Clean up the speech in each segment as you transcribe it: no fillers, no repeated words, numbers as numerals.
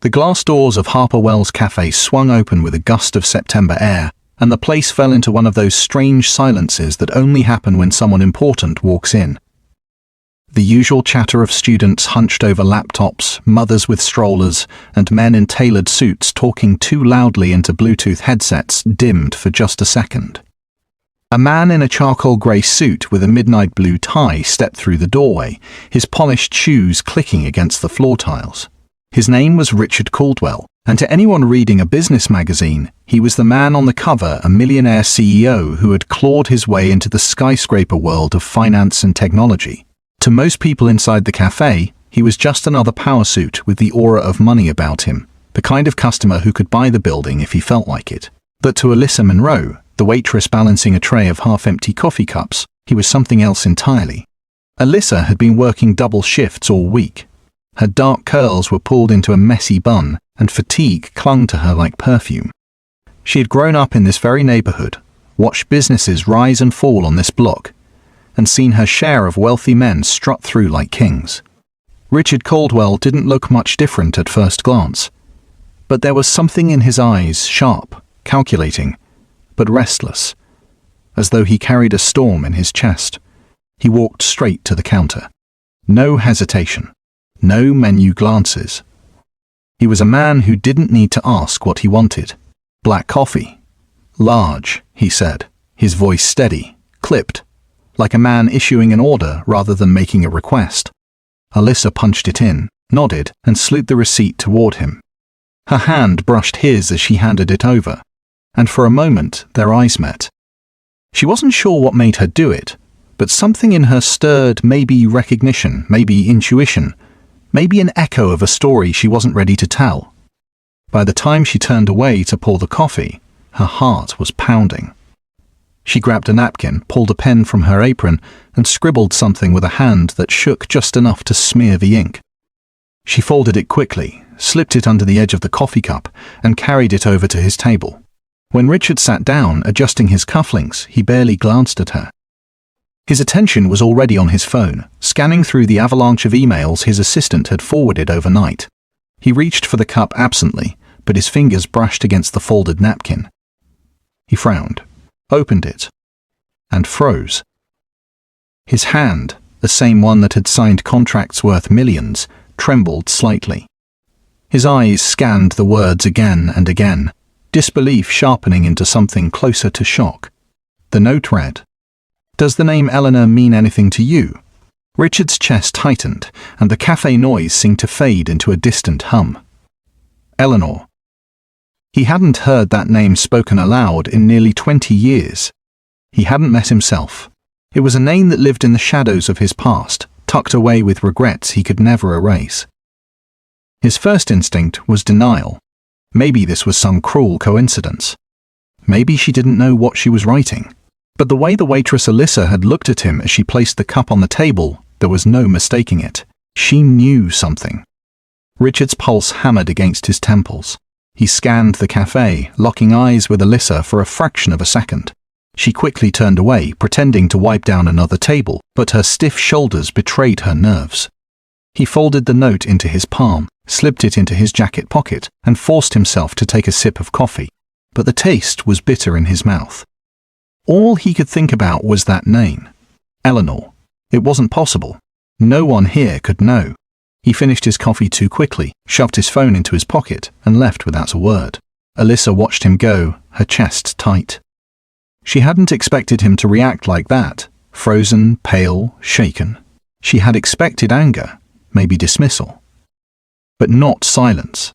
The glass doors of Harper Wells Cafe swung open with a gust of September air, and the place fell into one of those strange silences that only happen when someone important walks in. The usual chatter of students hunched over laptops, mothers with strollers, and men in tailored suits talking too loudly into Bluetooth headsets dimmed for just a second. A man in a charcoal grey suit with a midnight blue tie stepped through the doorway, his polished shoes clicking against the floor tiles. His name was Richard Caldwell, and to anyone reading a business magazine, he was the man on the cover, a millionaire CEO who had clawed his way into the skyscraper world of finance and technology. To most people inside the cafe, he was just another power suit with the aura of money about him, the kind of customer who could buy the building if he felt like it. But to Alyssa Monroe, the waitress balancing a tray of half-empty coffee cups, he was something else entirely. Alyssa had been working double shifts all week. Her dark curls were pulled into a messy bun, and fatigue clung to her like perfume. She had grown up in this very neighborhood, watched businesses rise and fall on this block, and seen her share of wealthy men strut through like kings. Richard Caldwell didn't look much different at first glance, but there was something in his eyes, sharp, calculating, but restless, as though he carried a storm in his chest. He walked straight to the counter. No hesitation, no menu glances. He was a man who didn't need to ask what he wanted. Black coffee. Large, he said, his voice steady, clipped, like a man issuing an order rather than making a request. Alyssa punched it in, nodded, and slid the receipt toward him. Her hand brushed his as she handed it over, and for a moment their eyes met. She wasn't sure what made her do it, but something in her stirred maybe recognition, maybe intuition, maybe an echo of a story she wasn't ready to tell. By the time she turned away to pour the coffee, her heart was pounding. She grabbed a napkin, pulled a pen from her apron, and scribbled something with a hand that shook just enough to smear the ink. She folded it quickly, slipped it under the edge of the coffee cup, and carried it over to his table. When Richard sat down, adjusting his cufflinks, he barely glanced at her. His attention was already on his phone, scanning through the avalanche of emails his assistant had forwarded overnight. He reached for the cup absently, but his fingers brushed against the folded napkin. He frowned, opened it, and froze. His hand, the same one that had signed contracts worth millions, trembled slightly. His eyes scanned the words again and again, disbelief sharpening into something closer to shock. The note read, "Does the name Eleanor mean anything to you?" Richard's chest tightened, and the cafe noise seemed to fade into a distant hum. Eleanor. He hadn't heard that name spoken aloud in nearly 20 years. He hadn't met himself. It was a name that lived in the shadows of his past, tucked away with regrets he could never erase. His first instinct was denial. Maybe this was some cruel coincidence. Maybe she didn't know what she was writing. But the way the waitress Alyssa had looked at him as she placed the cup on the table, there was no mistaking it. She knew something. Richard's pulse hammered against his temples. He scanned the cafe, locking eyes with Alyssa for a fraction of a second. She quickly turned away, pretending to wipe down another table, but her stiff shoulders betrayed her nerves. He folded the note into his palm, slipped it into his jacket pocket, and forced himself to take a sip of coffee. But the taste was bitter in his mouth. All he could think about was that name. Eleanor. It wasn't possible. No one here could know. He finished his coffee too quickly, shoved his phone into his pocket, and left without a word. Alyssa watched him go, her chest tight. She hadn't expected him to react like that, frozen, pale, shaken. She had expected anger, maybe dismissal. But not silence.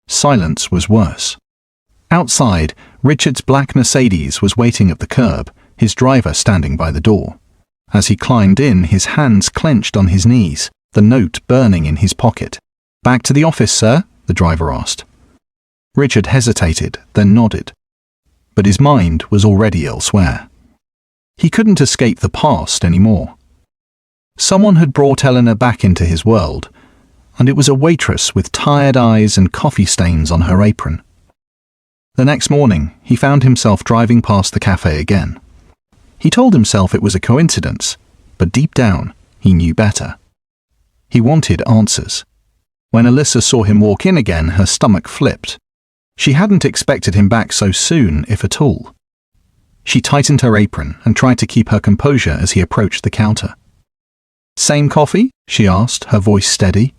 Silence was worse. Outside, Richard's black Mercedes was waiting at the curb, his driver standing by the door. As he climbed in, his hands clenched on his knees, the note burning in his pocket. "Back to the office, sir?" the driver asked. Richard hesitated, then nodded. But his mind was already elsewhere. He couldn't escape the past anymore. Someone had brought Eleanor back into his world, and it was a waitress with tired eyes and coffee stains on her apron. The next morning, he found himself driving past the cafe again. He told himself it was a coincidence, but deep down, he knew better. He wanted answers. When Alyssa saw him walk in again, her stomach flipped. She hadn't expected him back so soon, if at all. She tightened her apron and tried to keep her composure as he approached the counter. "Same coffee?" she asked, her voice steady.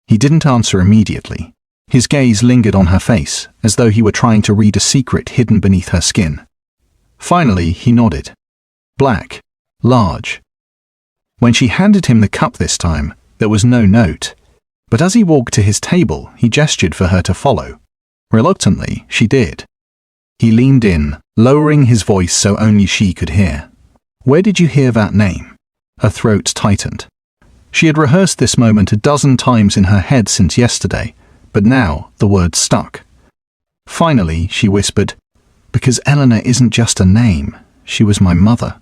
He didn't answer immediately. His gaze lingered on her face, as though he were trying to read a secret hidden beneath her skin. Finally, he nodded. Black. Large. When she handed him the cup this time, there was no note. But as he walked to his table, he gestured for her to follow. Reluctantly, she did. He leaned in, lowering his voice so only she could hear. "Where did you hear that name?" Her throat tightened. She had rehearsed this moment a dozen times in her head since yesterday, but now the words stuck. Finally, she whispered, "Because Eleanor isn't just a name. She was my mother."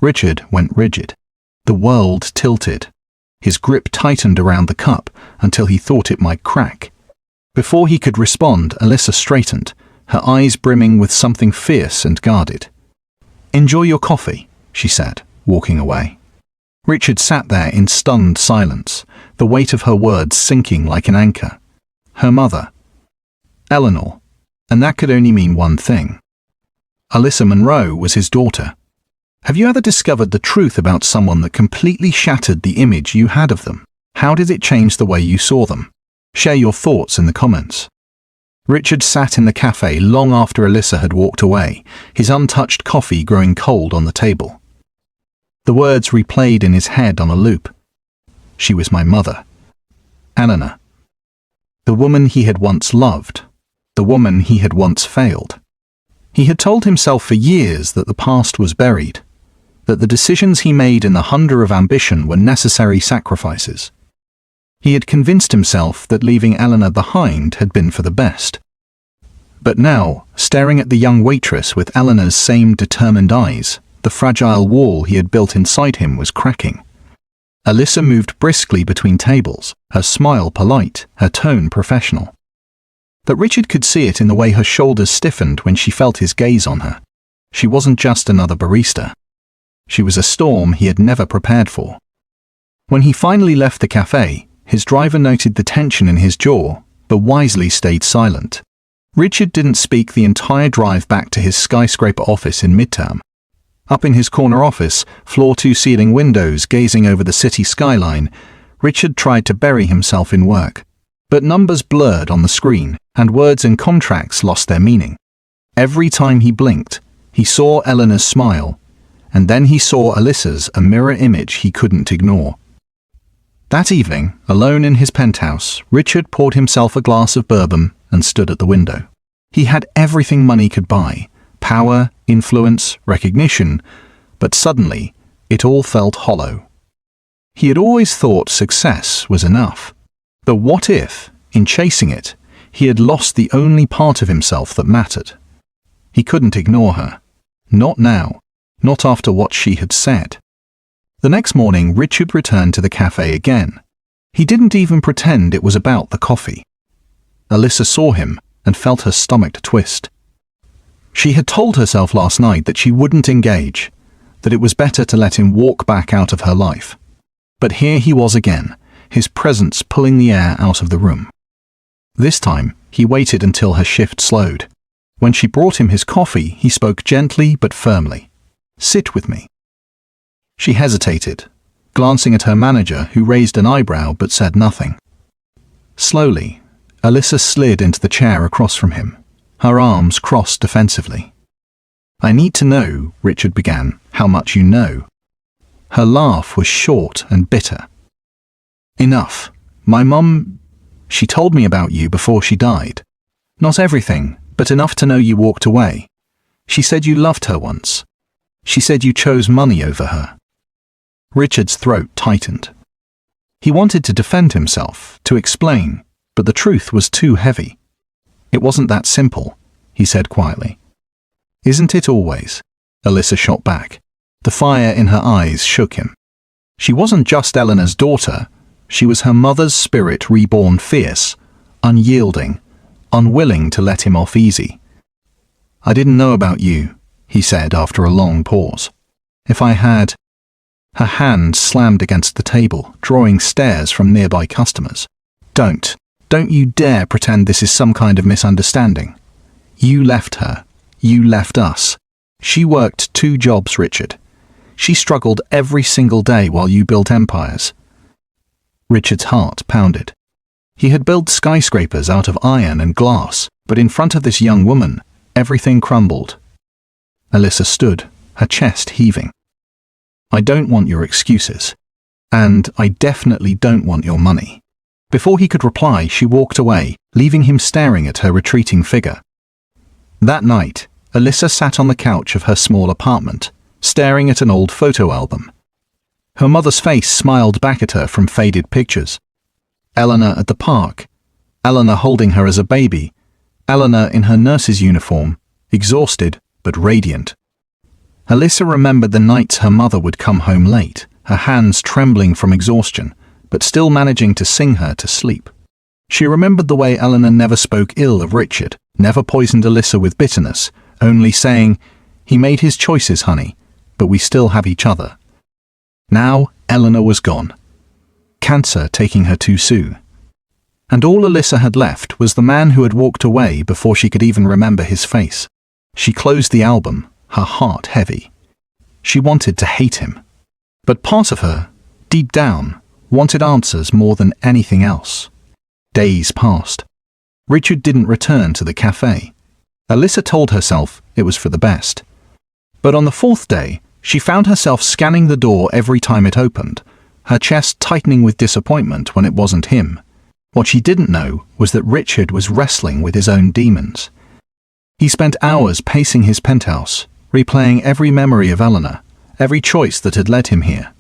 Richard went rigid. The world tilted. His grip tightened around the cup until he thought it might crack. Before he could respond, Alyssa straightened, her eyes brimming with something fierce and guarded. "Enjoy your coffee," she said, walking away. Richard sat there in stunned silence, the weight of her words sinking like an anchor. Her mother. Eleanor. And that could only mean one thing. Alyssa Monroe was his daughter. Have you ever discovered the truth about someone that completely shattered the image you had of them? How did it change the way you saw them? Share your thoughts in the comments. Richard sat in the cafe long after Alyssa had walked away, his untouched coffee growing cold on the table. The words replayed in his head on a loop. She was my mother. Eleanor. The woman he had once loved. The woman he had once failed. He had told himself for years that the past was buried, that the decisions he made in the hunger of ambition were necessary sacrifices. He had convinced himself that leaving Eleanor behind had been for the best. But now, staring at the young waitress with Eleanor's same determined eyes, the fragile wall he had built inside him was cracking. Alyssa moved briskly between tables, her smile polite, her tone professional. But Richard could see it in the way her shoulders stiffened when she felt his gaze on her. She wasn't just another barista. She was a storm he had never prepared for. When he finally left the cafe, his driver noted the tension in his jaw, but wisely stayed silent. Richard didn't speak the entire drive back to his skyscraper office in Midtown. Up in his corner office, floor-to-ceiling windows gazing over the city skyline, Richard tried to bury himself in work. But numbers blurred on the screen, and words and contracts lost their meaning. Every time he blinked, he saw Eleanor's smile, and then he saw Alyssa's, a mirror image he couldn't ignore. That evening, alone in his penthouse, Richard poured himself a glass of bourbon and stood at the window. He had everything money could buy: power, influence, recognition, but suddenly, it all felt hollow. He had always thought success was enough. But what if, in chasing it, he had lost the only part of himself that mattered? He couldn't ignore her. Not now. Not after what she had said. The next morning, Richard returned to the cafe again. He didn't even pretend it was about the coffee. Alyssa saw him and felt her stomach twist. She had told herself last night that she wouldn't engage, that it was better to let him walk back out of her life. But here he was again, his presence pulling the air out of the room. This time, he waited until her shift slowed. When she brought him his coffee, he spoke gently but firmly. "Sit with me." She hesitated, glancing at her manager, who raised an eyebrow but said nothing. Slowly, Alyssa slid into the chair across from him, her arms crossed defensively. "I need to know," Richard began, "how much you know." Her laugh was short and bitter. "Enough. My mum, she told me about you before she died. Not everything, but enough to know you walked away. She said you loved her once. She said you chose money over her." Richard's throat tightened. He wanted to defend himself, to explain, but the truth was too heavy. "It wasn't that simple," he said quietly. "Isn't it always?" Alyssa shot back. The fire in her eyes shook him. She wasn't just Eleanor's daughter. She was her mother's spirit reborn, fierce, unyielding, unwilling to let him off easy. "I didn't know about you," he said after a long pause. "If I had—" Her hand slammed against the table, drawing stares from nearby customers. Don't you dare pretend this is some kind of misunderstanding. You left her. You left us. She worked 2 jobs, Richard. She struggled every single day while you built empires. Richard's heart pounded. He had built skyscrapers out of iron and glass, but in front of this young woman, everything crumbled. Alyssa stood, her chest heaving. I don't want your excuses. And I definitely don't want your money. Before he could reply, she walked away, leaving him staring at her retreating figure. That night, Alyssa sat on the couch of her small apartment, staring at an old photo album. Her mother's face smiled back at her from faded pictures. Eleanor at the park, Eleanor holding her as a baby, Eleanor in her nurse's uniform, exhausted but radiant. Alyssa remembered the nights her mother would come home late, her hands trembling from exhaustion, but still managing to sing her to sleep. She remembered the way Eleanor never spoke ill of Richard, never poisoned Alyssa with bitterness, only saying, "He made his choices, honey, but we still have each other." Now Eleanor was gone. Cancer taking her too soon. And all Alyssa had left was the man who had walked away before she could even remember his face. She closed the album, her heart heavy. She wanted to hate him. But part of her, deep down, wanted answers more than anything else. Days passed. Richard didn't return to the cafe. Alyssa told herself it was for the best. But on the 4th day, she found herself scanning the door every time it opened, her chest tightening with disappointment when it wasn't him. What she didn't know was that Richard was wrestling with his own demons. He spent hours pacing his penthouse, replaying every memory of Eleanor, every choice that had led him here.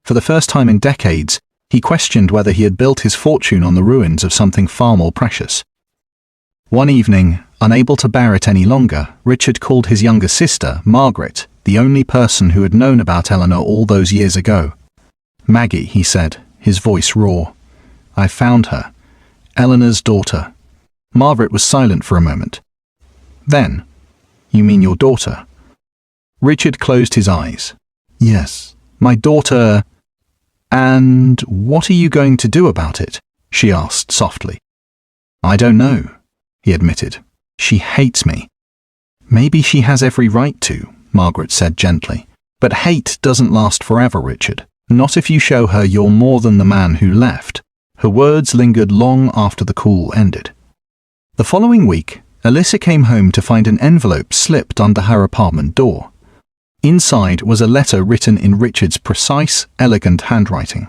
For the first time in decades, he questioned whether he had built his fortune on the ruins of something far more precious. One evening, unable to bear it any longer, Richard called his younger sister, Margaret, the only person who had known about Eleanor all those years ago. "Maggie," he said, his voice raw. "I found her. Eleanor's daughter." Margaret was silent for a moment. Then, "You mean your daughter?" Richard closed his eyes. "Yes, my daughter." "And what are you going to do about it?" she asked softly. "I don't know," he admitted. "She hates me." "Maybe she has every right to," Margaret said gently. "But hate doesn't last forever, Richard. Not if you show her you're more than the man who left." Her words lingered long after the call ended. The following week, Alyssa came home to find an envelope slipped under her apartment door. Inside was a letter written in Richard's precise, elegant handwriting.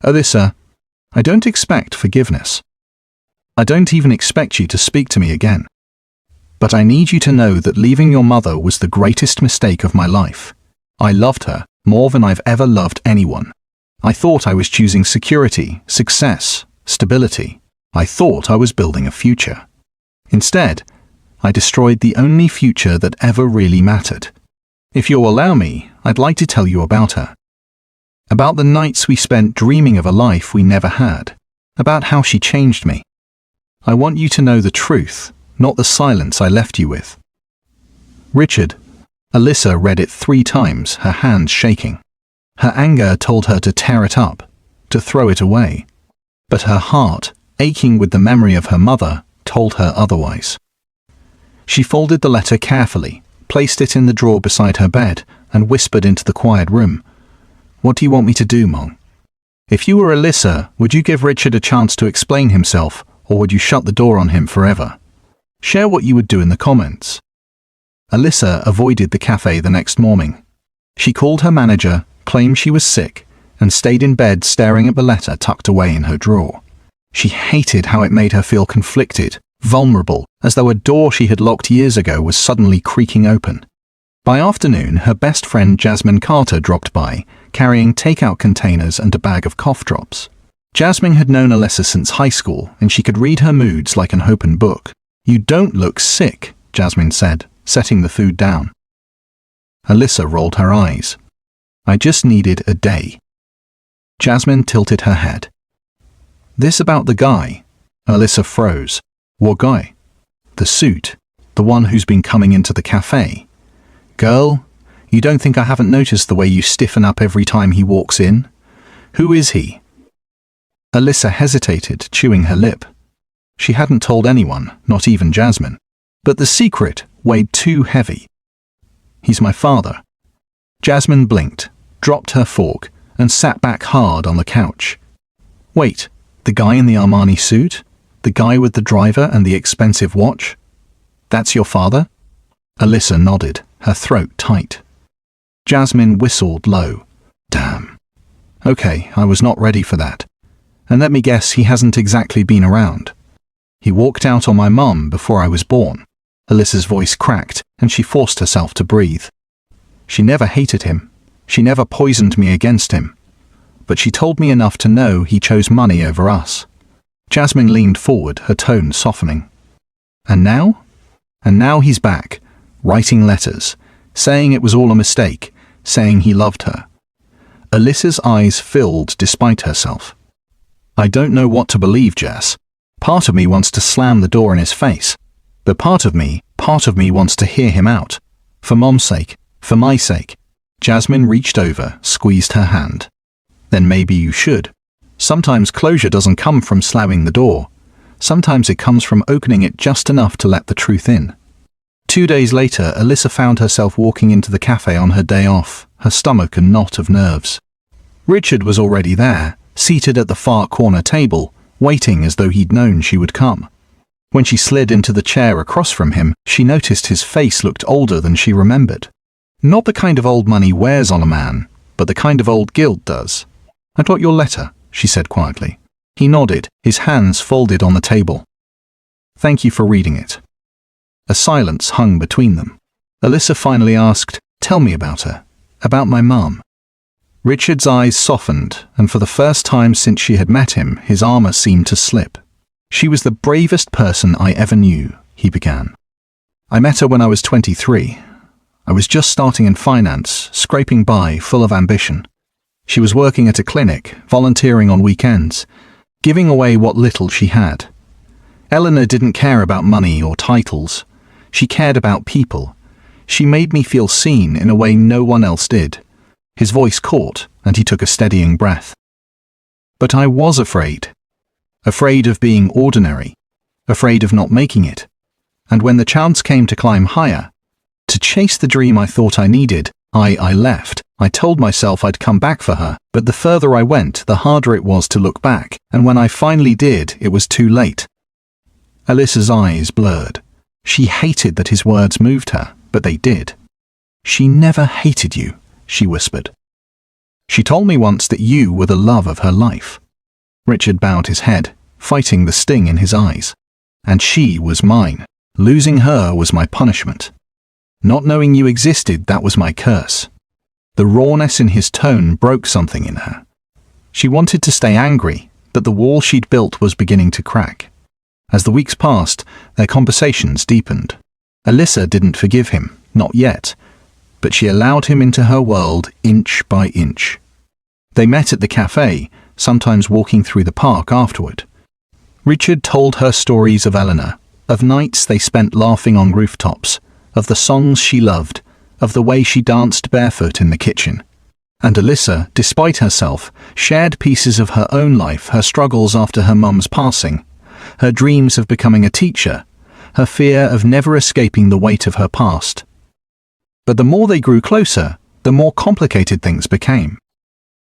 "Alyssa, I don't expect forgiveness. I don't even expect you to speak to me again. But I need you to know that leaving your mother was the greatest mistake of my life. I loved her more than I've ever loved anyone. I thought I was choosing security, success, stability. I thought I was building a future. Instead, I destroyed the only future that ever really mattered. If you'll allow me, I'd like to tell you about her. About the nights we spent dreaming of a life we never had. About how she changed me. I want you to know the truth, not the silence I left you with." Richard. Alyssa read it 3 times, her hands shaking. Her anger told her to tear it up, to throw it away. But her heart, aching with the memory of her mother, told her otherwise. She folded the letter carefully, placed it in the drawer beside her bed, and whispered into the quiet room. "What do you want me to do, Mom? If you were Alyssa, would you give Richard a chance to explain himself, or would you shut the door on him forever? Share what you would do in the comments." Alyssa avoided the cafe the next morning. She called her manager, claimed she was sick, and stayed in bed staring at the letter tucked away in her drawer. She hated how it made her feel conflicted, vulnerable, as though a door she had locked years ago was suddenly creaking open. By afternoon, her best friend Jasmine Carter dropped by, carrying takeout containers and a bag of cough drops. Jasmine had known Alyssa since high school, and she could read her moods like an open book. "You don't look sick," Jasmine said, setting the food down. Alyssa rolled her eyes. "I just needed a day." Jasmine tilted her head. "This about the guy?" Alyssa froze. "What guy?" "The suit. The one who's been coming into the cafe." "Girl, you don't think I haven't noticed the way you stiffen up every time he walks in? Who is he?" Alyssa hesitated, chewing her lip. She hadn't told anyone, not even Jasmine. But the secret weighed too heavy. "He's my father." Jasmine blinked, dropped her fork, and sat back hard on the couch. "Wait, the guy in the Armani suit? The guy with the driver and the expensive watch? That's your father?" Alyssa nodded, her throat tight. Jasmine whistled low. "Damn. Okay, I was not ready for that. And let me guess, he hasn't exactly been around. He walked out on my mum before I was born." Alyssa's voice cracked, and she forced herself to breathe. "She never hated him. She never poisoned me against him. But she told me enough to know he chose money over us." Jasmine leaned forward, her tone softening. "And now? And now he's back, writing letters, saying it was all a mistake, saying he loved her." Alyssa's eyes filled despite herself. "I don't know what to believe, Jess. Part of me wants to slam the door in his face. But part of me wants to hear him out. For Mom's sake, for my sake." Jasmine reached over, squeezed her hand. "Then maybe you should. Sometimes closure doesn't come from slamming the door. Sometimes it comes from opening it just enough to let the truth in." 2 days later, Alyssa found herself walking into the cafe on her day off, her stomach a knot of nerves. Richard was already there, seated at the far corner table, waiting as though he'd known she would come. When she slid into the chair across from him, she noticed his face looked older than she remembered. Not the kind of old money wears on a man, but the kind of old guilt does. "I got your letter," she said quietly. He nodded, his hands folded on the table. "Thank you for reading it." A silence hung between them. Alyssa finally asked, "Tell me about her, about my mum." Richard's eyes softened, and for the first time since she had met him, his armor seemed to slip. "She was the bravest person I ever knew," he began. "I met her when I was 23. I was just starting in finance, scraping by, full of ambition. She was working at a clinic, volunteering on weekends, giving away what little she had. Eleanor didn't care about money or titles. She cared about people. She made me feel seen in a way no one else did." His voice caught, and he took a steadying breath. "But I was afraid. Afraid of being ordinary. Afraid of not making it. And when the chance came to climb higher, to chase the dream I thought I needed, I left. I told myself I'd come back for her, but the further I went, the harder it was to look back, and when I finally did, it was too late." Alyssa's eyes blurred. She hated that his words moved her, but they did. "She never hated you," she whispered. "She told me once that you were the love of her life." Richard bowed his head, fighting the sting in his eyes. "And she was mine. Losing her was my punishment. Not knowing you existed, that was my curse." The rawness in his tone broke something in her. She wanted to stay angry, but the wall she'd built was beginning to crack. As the weeks passed, their conversations deepened. Alyssa didn't forgive him, not yet, but she allowed him into her world inch by inch. They met at the cafe, sometimes walking through the park afterward. Richard told her stories of Eleanor, of nights they spent laughing on rooftops, of the songs she loved, of the way she danced barefoot in the kitchen. And Alyssa, despite herself, shared pieces of her own life, her struggles after her mum's passing, her dreams of becoming a teacher, her fear of never escaping the weight of her past. But the more they grew closer, the more complicated things became.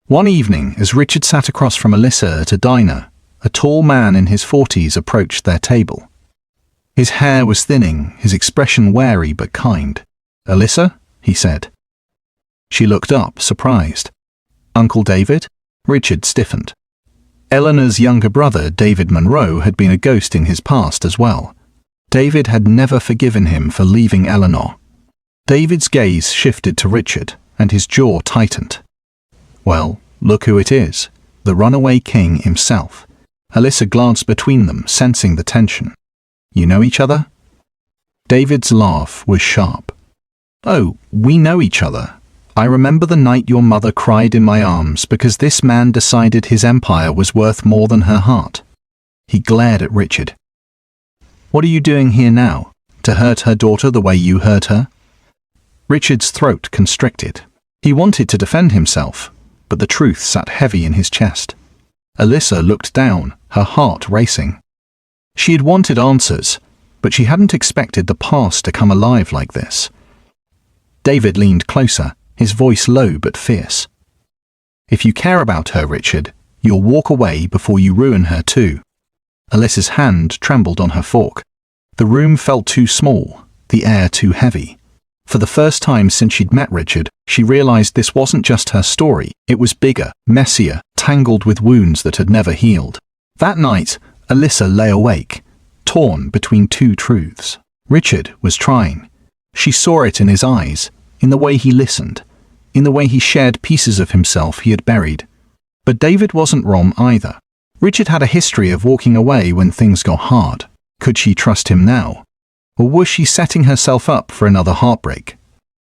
One evening, as Richard sat across from Alyssa at a diner, a tall man in his 40s approached their table. His hair was thinning, his expression wary but kind. "Alyssa?" he said. She looked up, surprised. "Uncle David?" Richard stiffened. Eleanor's younger brother, David Monroe, had been a ghost in his past as well. David had never forgiven him for leaving Eleanor. David's gaze shifted to Richard, and his jaw tightened. "Well, look who it is, the runaway king himself." Alyssa glanced between them, sensing the tension. "You know each other?" David's laugh was sharp. "Oh, we know each other. I remember the night your mother cried in my arms because this man decided his empire was worth more than her heart." He glared at Richard. "What are you doing here now? To hurt her daughter the way you hurt her?" Richard's throat constricted. He wanted to defend himself, but the truth sat heavy in his chest. Alyssa looked down, her heart racing. She had wanted answers, but she hadn't expected the past to come alive like this. David leaned closer, his voice low but fierce. "If you care about her, Richard, you'll walk away before you ruin her too." Alyssa's hand trembled on her fork. The room felt too small, the air too heavy. For the first time since she'd met Richard, she realized this wasn't just her story, it was bigger, messier, tangled with wounds that had never healed. That night, Alyssa lay awake, torn between two truths. Richard was trying. She saw it in his eyes, in the way he listened, in the way he shared pieces of himself he had buried. But David wasn't wrong either. Richard had a history of walking away when things got hard. Could she trust him now? Or was she setting herself up for another heartbreak?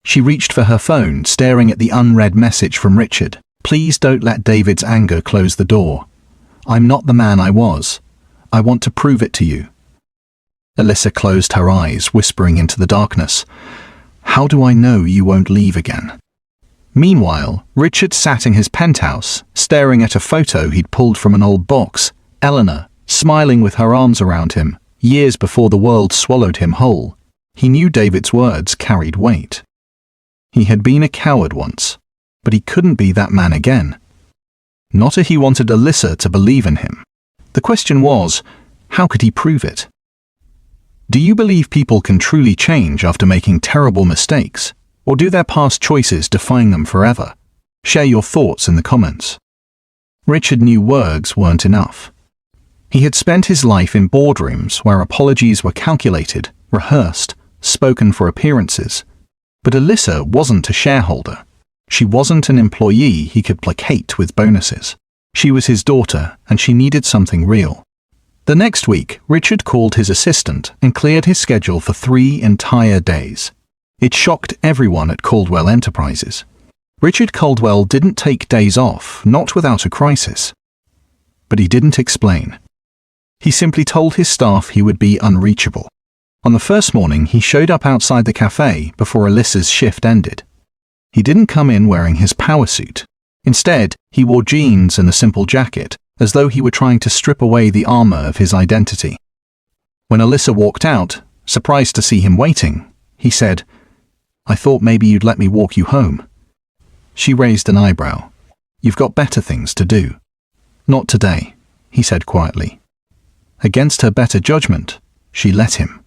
She reached for her phone, staring at the unread message from Richard. "Please don't let David's anger close the door. I'm not the man I was. I want to prove it to you." Alyssa closed her eyes, whispering into the darkness, "How do I know you won't leave again?" Meanwhile, Richard sat in his penthouse, staring at a photo he'd pulled from an old box. Eleanor, smiling with her arms around him, years before the world swallowed him whole. He knew David's words carried weight. He had been a coward once, but he couldn't be that man again. Not if he wanted Alyssa to believe in him. The question was, how could he prove it? Do you believe people can truly change after making terrible mistakes, or do their past choices define them forever? Share your thoughts in the comments. Richard knew words weren't enough. He had spent his life in boardrooms where apologies were calculated, rehearsed, spoken for appearances. But Alyssa wasn't a shareholder. She wasn't an employee he could placate with bonuses. She was his daughter, and she needed something real. The next week, Richard called his assistant and cleared his schedule for 3 entire days. It shocked everyone at Caldwell Enterprises. Richard Caldwell didn't take days off, not without a crisis. But he didn't explain. He simply told his staff he would be unreachable. On the first morning, he showed up outside the cafe before Alyssa's shift ended. He didn't come in wearing his power suit. Instead, he wore jeans and a simple jacket, as though he were trying to strip away the armor of his identity. When Alyssa walked out, surprised to see him waiting, he said, "I thought maybe you'd let me walk you home." She raised an eyebrow. "You've got better things to do." "Not today," he said quietly. Against her better judgment, she let him.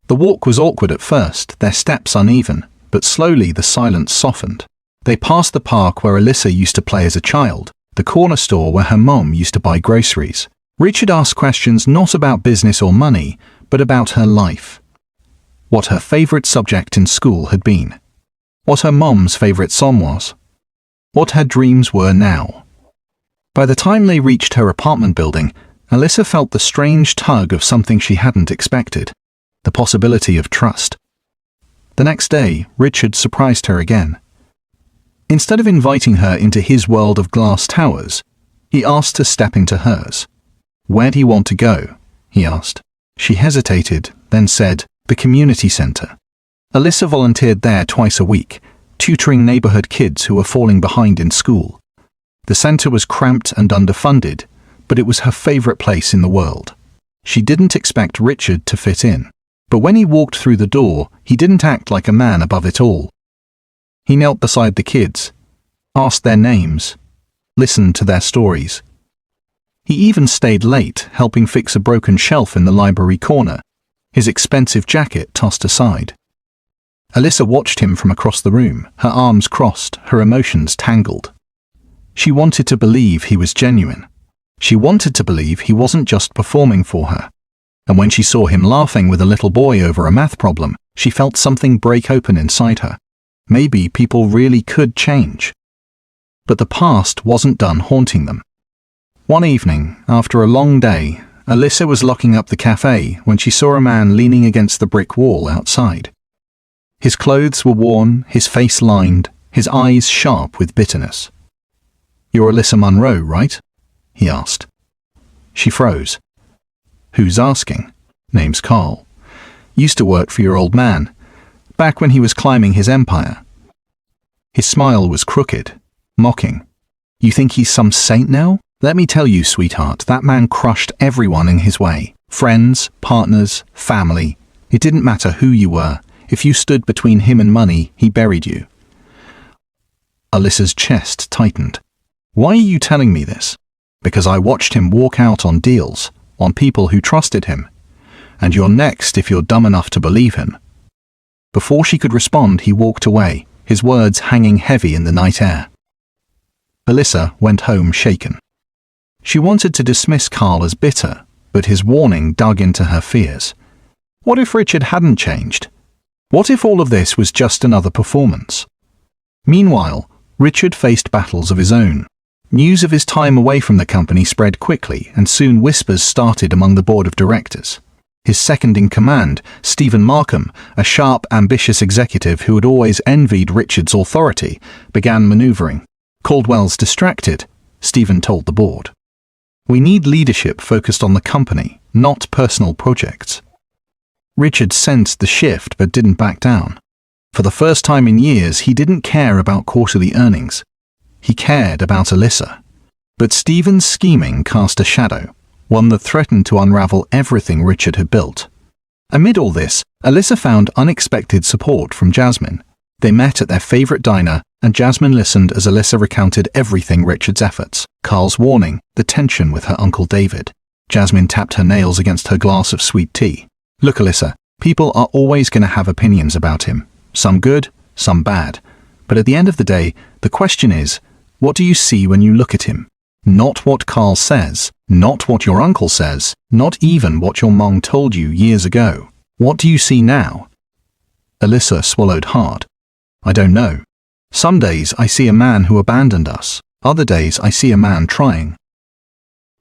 The walk was awkward at first, their steps uneven, but slowly the silence softened. They passed the park where Alyssa used to play as a child, the corner store where her mom used to buy groceries. Richard asked questions not about business or money, but about her life. What her favorite subject in school had been. What her mom's favorite song was. What her dreams were now. By the time they reached her apartment building, Alyssa felt the strange tug of something she hadn't expected. The possibility of trust. The next day, Richard surprised her again. Instead of inviting her into his world of glass towers, he asked to step into hers. "Where do you want to go?" he asked. She hesitated, then said, "The community center." Alyssa volunteered there twice a week, tutoring neighborhood kids who were falling behind in school. The center was cramped and underfunded, but it was her favorite place in the world. She didn't expect Richard to fit in. But when he walked through the door, he didn't act like a man above it all. He knelt beside the kids, asked their names, listened to their stories. He even stayed late, helping fix a broken shelf in the library corner, his expensive jacket tossed aside. Alyssa watched him from across the room, her arms crossed, her emotions tangled. She wanted to believe he was genuine. She wanted to believe he wasn't just performing for her. And when she saw him laughing with a little boy over a math problem, she felt something break open inside her. Maybe people really could change. But the past wasn't done haunting them. One evening, after a long day, Alyssa was locking up the cafe when she saw a man leaning against the brick wall outside. His clothes were worn, his face lined, his eyes sharp with bitterness. "You're Alyssa Monroe, right?" he asked. She froze. "Who's asking?" "Name's Carl. Used to work for your old man, back when he was climbing his empire." His smile was crooked, mocking. "You think he's some saint now?" Let me tell you, sweetheart, that man crushed everyone in his way. Friends, partners, family. It didn't matter who you were. If you stood between him and money, he buried you. Alyssa's chest tightened. Why are you telling me this? Because I watched him walk out on deals, on people who trusted him. And you're next if you're dumb enough to believe him. Before she could respond, he walked away, his words hanging heavy in the night air. Alyssa went home shaken. She wanted to dismiss Carl as bitter, but his warning dug into her fears. What if Richard hadn't changed? What if all of this was just another performance? Meanwhile, Richard faced battles of his own. News of his time away from the company spread quickly, and soon whispers started among the board of directors. His second-in-command, Stephen Markham, a sharp, ambitious executive who had always envied Richard's authority, began maneuvering. Caldwell's distracted, Stephen told the board. We need leadership focused on the company, not personal projects. Richard sensed the shift but didn't back down. For the first time in years, he didn't care about quarterly earnings. He cared about Alyssa. But Stephen's scheming cast a shadow, one that threatened to unravel everything Richard had built. Amid all this, Alyssa found unexpected support from Jasmine. They met at their favorite diner, and Jasmine listened as Alyssa recounted everything: Richard's efforts, Carl's warning, the tension with her Uncle David. Jasmine tapped her nails against her glass of sweet tea. Look, Alyssa, people are always going to have opinions about him. Some good, some bad. But at the end of the day, the question is, what do you see when you look at him? Not what Carl says, not what your uncle says, not even what your mom told you years ago. What do you see now? Alyssa swallowed hard. I don't know. Some days I see a man who abandoned us. Other days I see a man trying.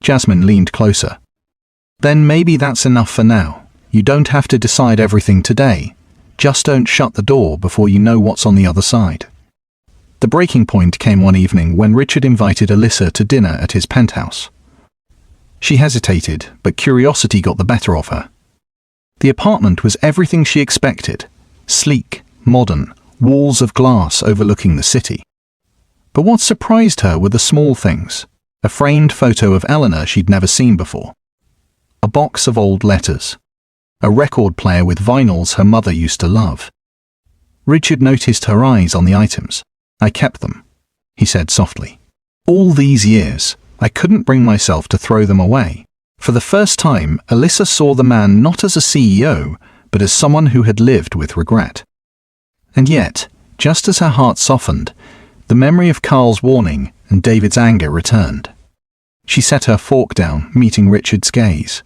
Jasmine leaned closer. Then maybe that's enough for now. You don't have to decide everything today. Just don't shut the door before you know what's on the other side. The breaking point came one evening when Richard invited Alyssa to dinner at his penthouse. She hesitated, but curiosity got the better of her. The apartment was everything she expected. Sleek, modern, walls of glass overlooking the city. But what surprised her were the small things. A framed photo of Eleanor she'd never seen before. A box of old letters. A record player with vinyls her mother used to love. Richard noticed her eyes on the items. I kept them, he said softly. All these years, I couldn't bring myself to throw them away. For the first time, Alyssa saw the man not as a CEO, but as someone who had lived with regret. And yet, just as her heart softened, the memory of Carl's warning and David's anger returned. She set her fork down, meeting Richard's gaze.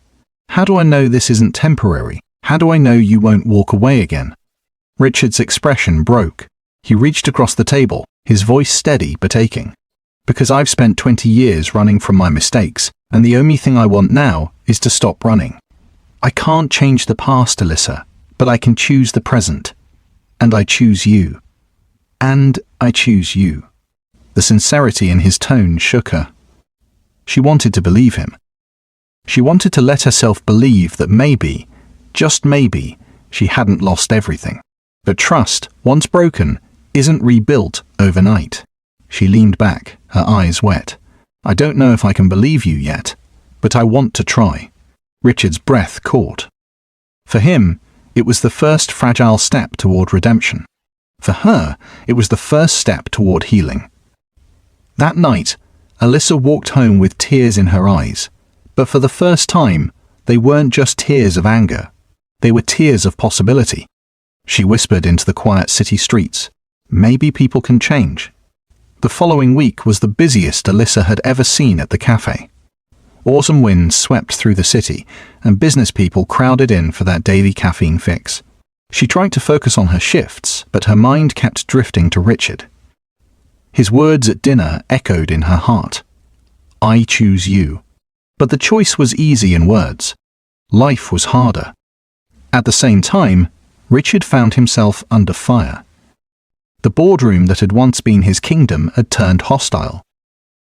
How do I know this isn't temporary? How do I know you won't walk away again? Richard's expression broke. He reached across the table, his voice steady but aching. Because I've spent 20 years running from my mistakes, and the only thing I want now is to stop running. I can't change the past, Alyssa, but I can choose the present. And I choose you. And I choose you. The sincerity in his tone shook her. She wanted to believe him. She wanted to let herself believe that maybe, just maybe, she hadn't lost everything. But trust, once broken, isn't rebuilt overnight. She leaned back, her eyes wet. I don't know if I can believe you yet, but I want to try. Richard's breath caught. For him, it was the first fragile step toward redemption. For her, it was the first step toward healing. That night, Alyssa walked home with tears in her eyes. But for the first time, they weren't just tears of anger. They were tears of possibility. She whispered into the quiet city streets, maybe people can change. The following week was the busiest Alyssa had ever seen at the cafe. Autumn winds swept through the city, and business people crowded in for that daily caffeine fix. She tried to focus on her shifts, but her mind kept drifting to Richard. His words at dinner echoed in her heart. I choose you. But the choice was easy in words. Life was harder. At the same time, Richard found himself under fire. The boardroom that had once been his kingdom had turned hostile.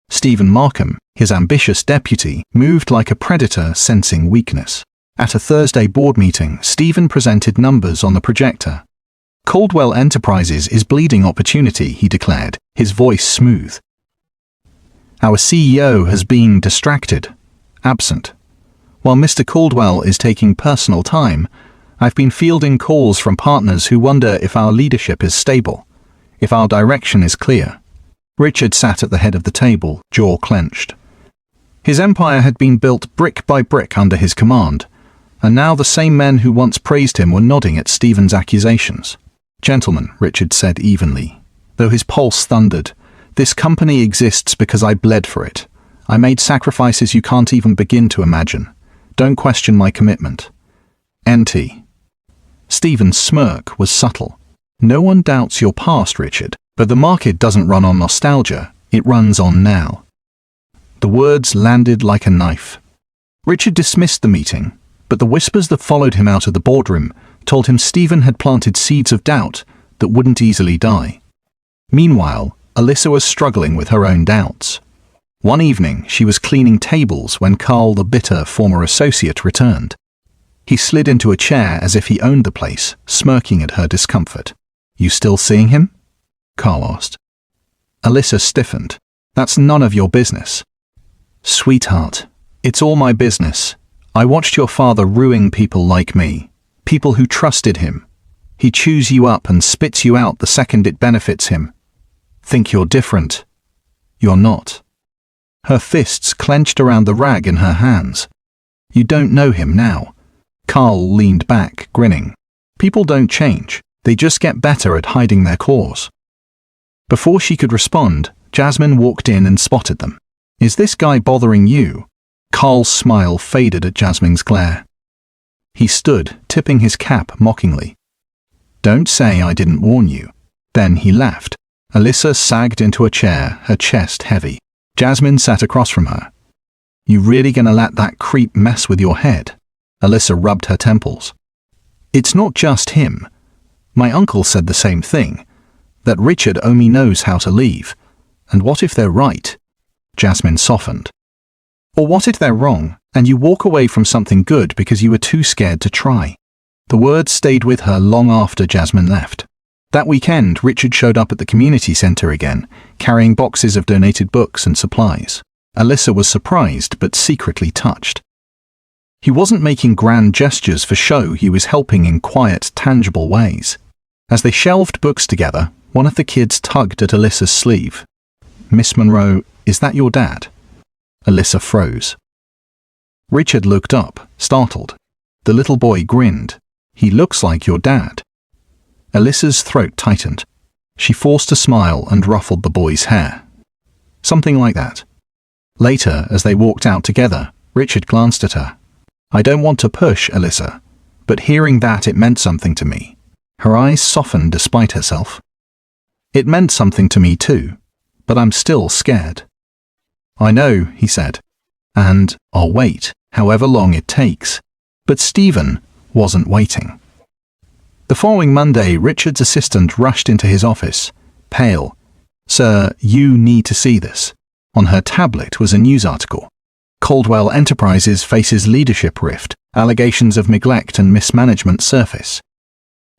Stephen Markham, his ambitious deputy, moved like a predator sensing weakness. At a Thursday board meeting, Stephen presented numbers on the projector. Caldwell Enterprises is bleeding opportunity, he declared, his voice smooth. Our CEO has been distracted, absent. While Mr. Caldwell is taking personal time, I've been fielding calls from partners who wonder if our leadership is stable, if our direction is clear. Richard sat at the head of the table, jaw clenched. His empire had been built brick by brick under his command, and now the same men who once praised him were nodding at Stephen's accusations. "Gentlemen," Richard said evenly, though his pulse thundered, "this company exists because I bled for it. I made sacrifices you can't even begin to imagine. Don't question my commitment. NT." Stephen's smirk was subtle. "No one doubts your past, Richard, but the market doesn't run on nostalgia, it runs on now." The words landed like a knife. Richard dismissed the meeting, but the whispers that followed him out of the boardroom told him Stephen had planted seeds of doubt that wouldn't easily die. Meanwhile, Alyssa was struggling with her own doubts. One evening, she was cleaning tables when Carl, the bitter former associate, returned. He slid into a chair as if he owned the place, smirking at her discomfort. "You still seeing him?" Carl asked. Alyssa stiffened. "That's none of your business." "Sweetheart, it's all my business. I watched your father ruin people like me, people who trusted him. He chews you up and spits you out the second it benefits him. Think you're different. You're not." Her fists clenched around the rag in her hands. "You don't know him now." Carl leaned back, grinning. "People don't change. They just get better at hiding their claws." Before she could respond, Jasmine walked in and spotted them. "Is this guy bothering you?" Carl's smile faded at Jasmine's glare. He stood, tipping his cap mockingly. "Don't say I didn't warn you." Then he laughed. Alyssa sagged into a chair, her chest heavy. Jasmine sat across from her. "You really gonna let that creep mess with your head?" Alyssa rubbed her temples. "It's not just him. My uncle said the same thing, that Richard only knows how to leave. And what if they're right?" Jasmine softened. "Or what if they're wrong, and you walk away from something good because you were too scared to try?" The words stayed with her long after Jasmine left. That weekend, Richard showed up at the community center again, carrying boxes of donated books and supplies. Alyssa was surprised but secretly touched. He wasn't making grand gestures for show, he was helping in quiet, tangible ways. As they shelved books together, one of the kids tugged at Alyssa's sleeve. "Miss Monroe, is that your dad?" Alyssa froze. Richard looked up, startled. The little boy grinned. "He looks like your dad." Alyssa's throat tightened. She forced a smile and ruffled the boy's hair. "Something like that." Later, as they walked out together, Richard glanced at her. "I don't want to push, Alyssa, but hearing that it meant something to me." Her eyes softened despite herself. "It meant something to me too, but I'm still scared." "I know," he said, "and I'll wait, however long it takes." But Stephen wasn't waiting. The following Monday, Richard's assistant rushed into his office, pale. "Sir, you need to see this." On her tablet was a news article. Caldwell Enterprises faces leadership rift, allegations of neglect and mismanagement surface.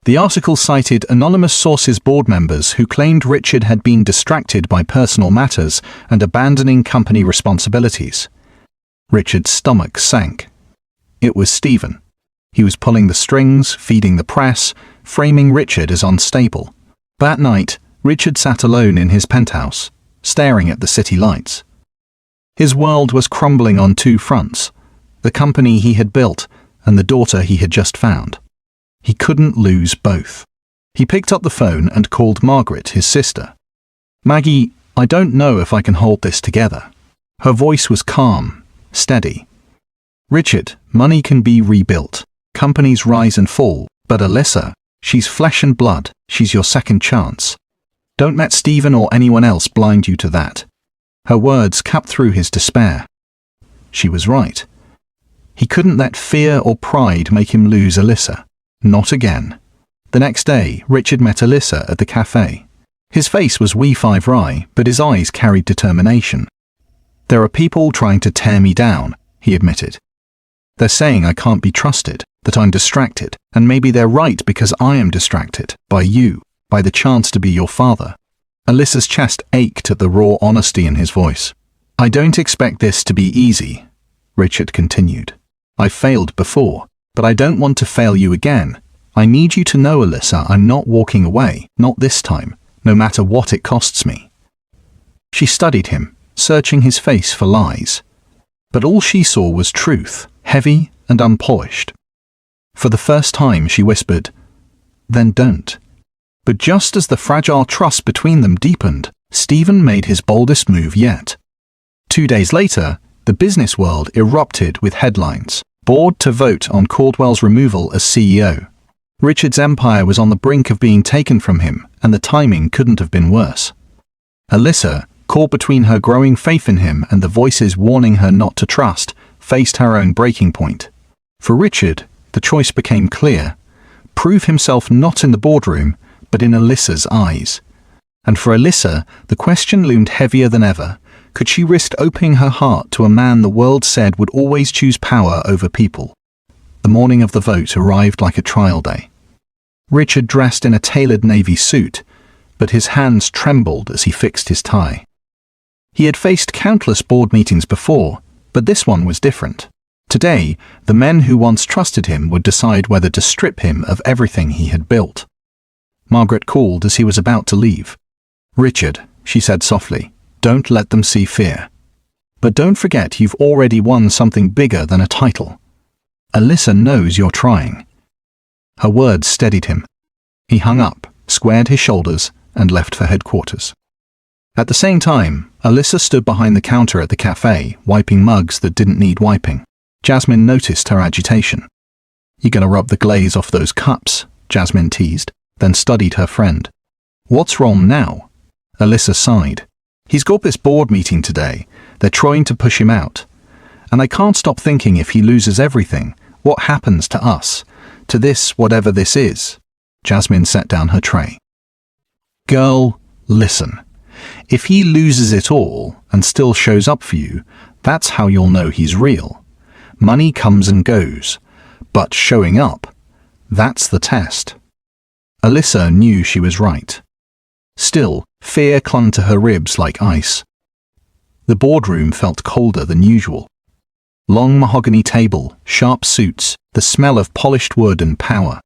The article cited anonymous sources board members who claimed Richard had been distracted by personal matters and abandoning company responsibilities. Richard's stomach sank. It was Stephen. He was pulling the strings, feeding the press, framing Richard as unstable. That night, Richard sat alone in his penthouse, staring at the city lights. His world was crumbling on two fronts: the company he had built and the daughter he had just found. He couldn't lose both. He picked up the phone and called Margaret, his sister. "Maggie, I don't know if I can hold this together." Her voice was calm, steady. "Richard, money can be rebuilt. Companies rise and fall, but Alyssa, she's flesh and blood, she's your second chance. Don't let Stephen or anyone else blind you to that." Her words cut through his despair. She was right. He couldn't let fear or pride make him lose Alyssa. Not again. The next day, Richard met Alyssa at the cafe. His face was wee-5 wry, but his eyes carried determination. "There are people trying to tear me down," he admitted. "They're saying I can't be trusted, that I'm distracted, and maybe they're right because I am distracted, by you, by the chance to be your father." Alyssa's chest ached at the raw honesty in his voice. I don't expect this to be easy, Richard continued. I've failed before, but I don't want to fail you again. I need you to know, Alyssa, I'm not walking away, not this time, no matter what it costs me. She studied him, searching his face for lies. But all she saw was truth, heavy and unpolished. For the first time she whispered, "Then don't." But just as the fragile trust between them deepened, Stephen made his boldest move yet. 2 days later, the business world erupted with headlines. Board to vote on Caldwell's removal as CEO. Richard's empire was on the brink of being taken from him, and the timing couldn't have been worse. Alyssa, caught between her growing faith in him and the voices warning her not to trust, faced her own breaking point. For Richard, the choice became clear. Prove himself not in the boardroom, but in Alyssa's eyes. And for Alyssa, the question loomed heavier than ever. Could she risk opening her heart to a man the world said would always choose power over people? The morning of the vote arrived like a trial day. Richard dressed in a tailored navy suit, but his hands trembled as he fixed his tie. He had faced countless board meetings before, but this one was different. Today, the men who once trusted him would decide whether to strip him of everything he had built. Margaret called as he was about to leave. "Richard," she said softly, "don't let them see fear. But don't forget you've already won something bigger than a title. Alyssa knows you're trying." Her words steadied him. He hung up, squared his shoulders, and left for headquarters. At the same time, Alyssa stood behind the counter at the cafe, wiping mugs that didn't need wiping. Jasmine noticed her agitation. "You gonna rub the glaze off those cups?" Jasmine teased, then studied her friend. "What's wrong now?" Alyssa sighed. "He's got this board meeting today. They're trying to push him out. And I can't stop thinking if he loses everything, what happens to us? To this, whatever this is." Jasmine set down her tray. "Girl, listen. If he loses it all and still shows up for you, that's how you'll know he's real. Money comes and goes, but showing up, that's the test." Alyssa knew she was right. Still, fear clung to her ribs like ice. The boardroom felt colder than usual. Long mahogany table, sharp suits, the smell of polished wood and power.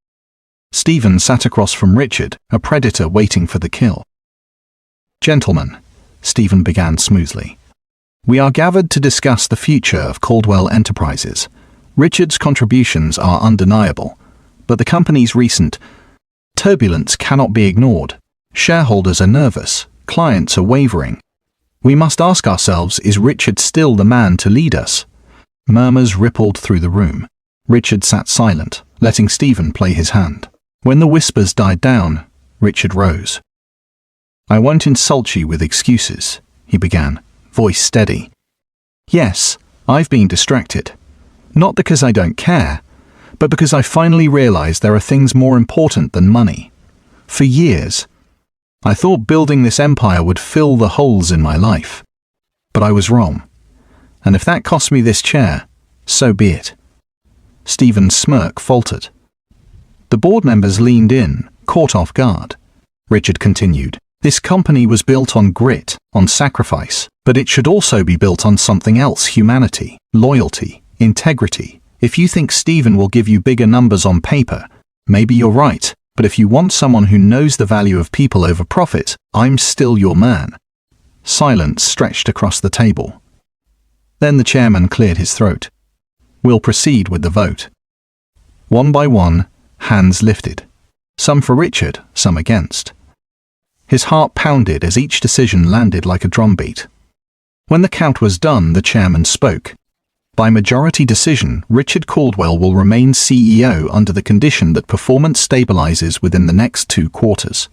Stephen sat across from Richard, a predator waiting for the kill. "Gentlemen," Stephen began smoothly, "we are gathered to discuss the future of Caldwell Enterprises. Richard's contributions are undeniable, but the company's recent turbulence cannot be ignored. Shareholders are nervous, clients are wavering. We must ask ourselves, is Richard still the man to lead us?" Murmurs rippled through the room. Richard sat silent, letting Stephen play his hand. When the whispers died down, Richard rose. "I won't insult you with excuses," he began, voice steady. "Yes, I've been distracted. Not because I don't care, but because I finally realized there are things more important than money. For years, I thought building this empire would fill the holes in my life. But I was wrong. And if that cost me this chair, so be it." Stephen's smirk faltered. The board members leaned in, caught off guard. Richard continued, "This company was built on grit, on sacrifice, but it should also be built on something else: humanity, loyalty, integrity. If you think Stephen will give you bigger numbers on paper, maybe you're right, but if you want someone who knows the value of people over profit, I'm still your man." Silence stretched across the table. Then the chairman cleared his throat. "We'll proceed with the vote." One by one, hands lifted. Some for Richard, some against. His heart pounded as each decision landed like a drumbeat. When the count was done, the chairman spoke. "By majority decision, Richard Caldwell will remain CEO under the condition that performance stabilizes within the next 2 quarters."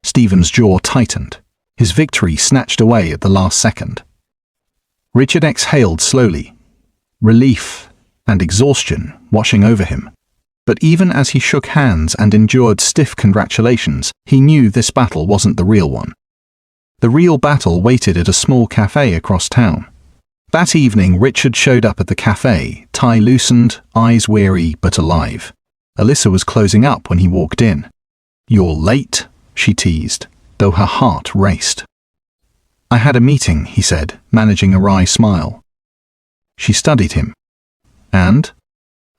Stephen's jaw tightened, his victory snatched away at the last second. Richard exhaled slowly, relief and exhaustion washing over him. But even as he shook hands and endured stiff congratulations, he knew this battle wasn't the real one. The real battle waited at a small cafe across town. That evening, Richard showed up at the cafe, tie loosened, eyes weary but alive. Alyssa was closing up when he walked in. "You're late," she teased, though her heart raced. I had a meeting, he said, managing a wry smile. She studied him. And?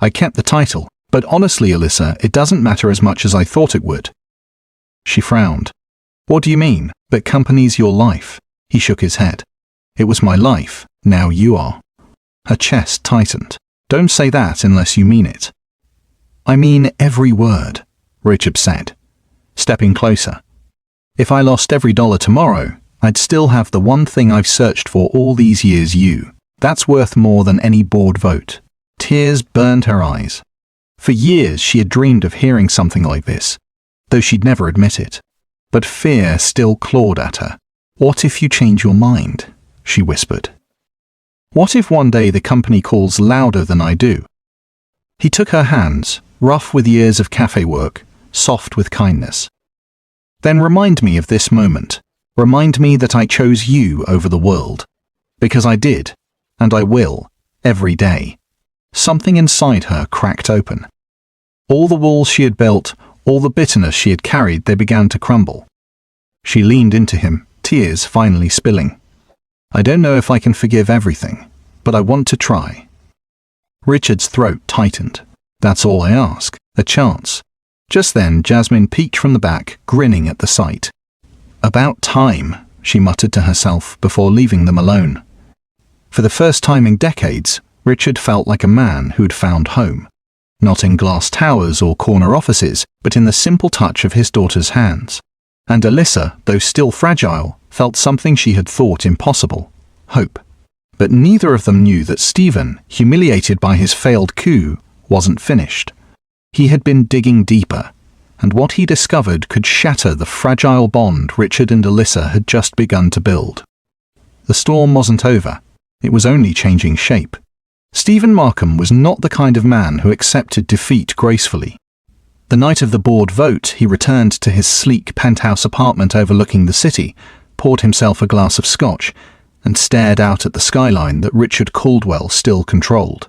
I kept the title, but honestly, Alyssa, it doesn't matter as much as I thought it would. She frowned. What do you mean, that company's your life? He shook his head. It was my life, now you are. Her chest tightened. Don't say that unless you mean it. I mean every word, Richard said, stepping closer. If I lost every dollar tomorrow, I'd still have the one thing I've searched for all these years, you. That's worth more than any board vote. Tears burned her eyes. For years she had dreamed of hearing something like this, though she'd never admit it. But fear still clawed at her. What if you change your mind? She whispered. What if one day the company calls louder than I do? He took her hands, rough with years of cafe work, soft with kindness. Then remind me of this moment. Remind me that I chose you over the world. Because I did, and I will, every day. Something inside her cracked open. All the walls she had built, all the bitterness she had carried, they began to crumble. She leaned into him, tears finally spilling. I don't know if I can forgive everything, but I want to try. Richard's throat tightened. That's all I ask, a chance. Just then Jasmine peeked from the back, grinning at the sight. About time, she muttered to herself before leaving them alone. For the first time in decades, Richard felt like a man who'd found home. Not in glass towers or corner offices, but in the simple touch of his daughter's hands. And Alyssa, though still fragile, felt something she had thought impossible, hope. But neither of them knew that Stephen, humiliated by his failed coup, wasn't finished. He had been digging deeper, and what he discovered could shatter the fragile bond Richard and Alyssa had just begun to build. The storm wasn't over, it was only changing shape. Stephen Markham was not the kind of man who accepted defeat gracefully. The night of the board vote, he returned to his sleek penthouse apartment overlooking the city, poured himself a glass of scotch, and stared out at the skyline that Richard Caldwell still controlled.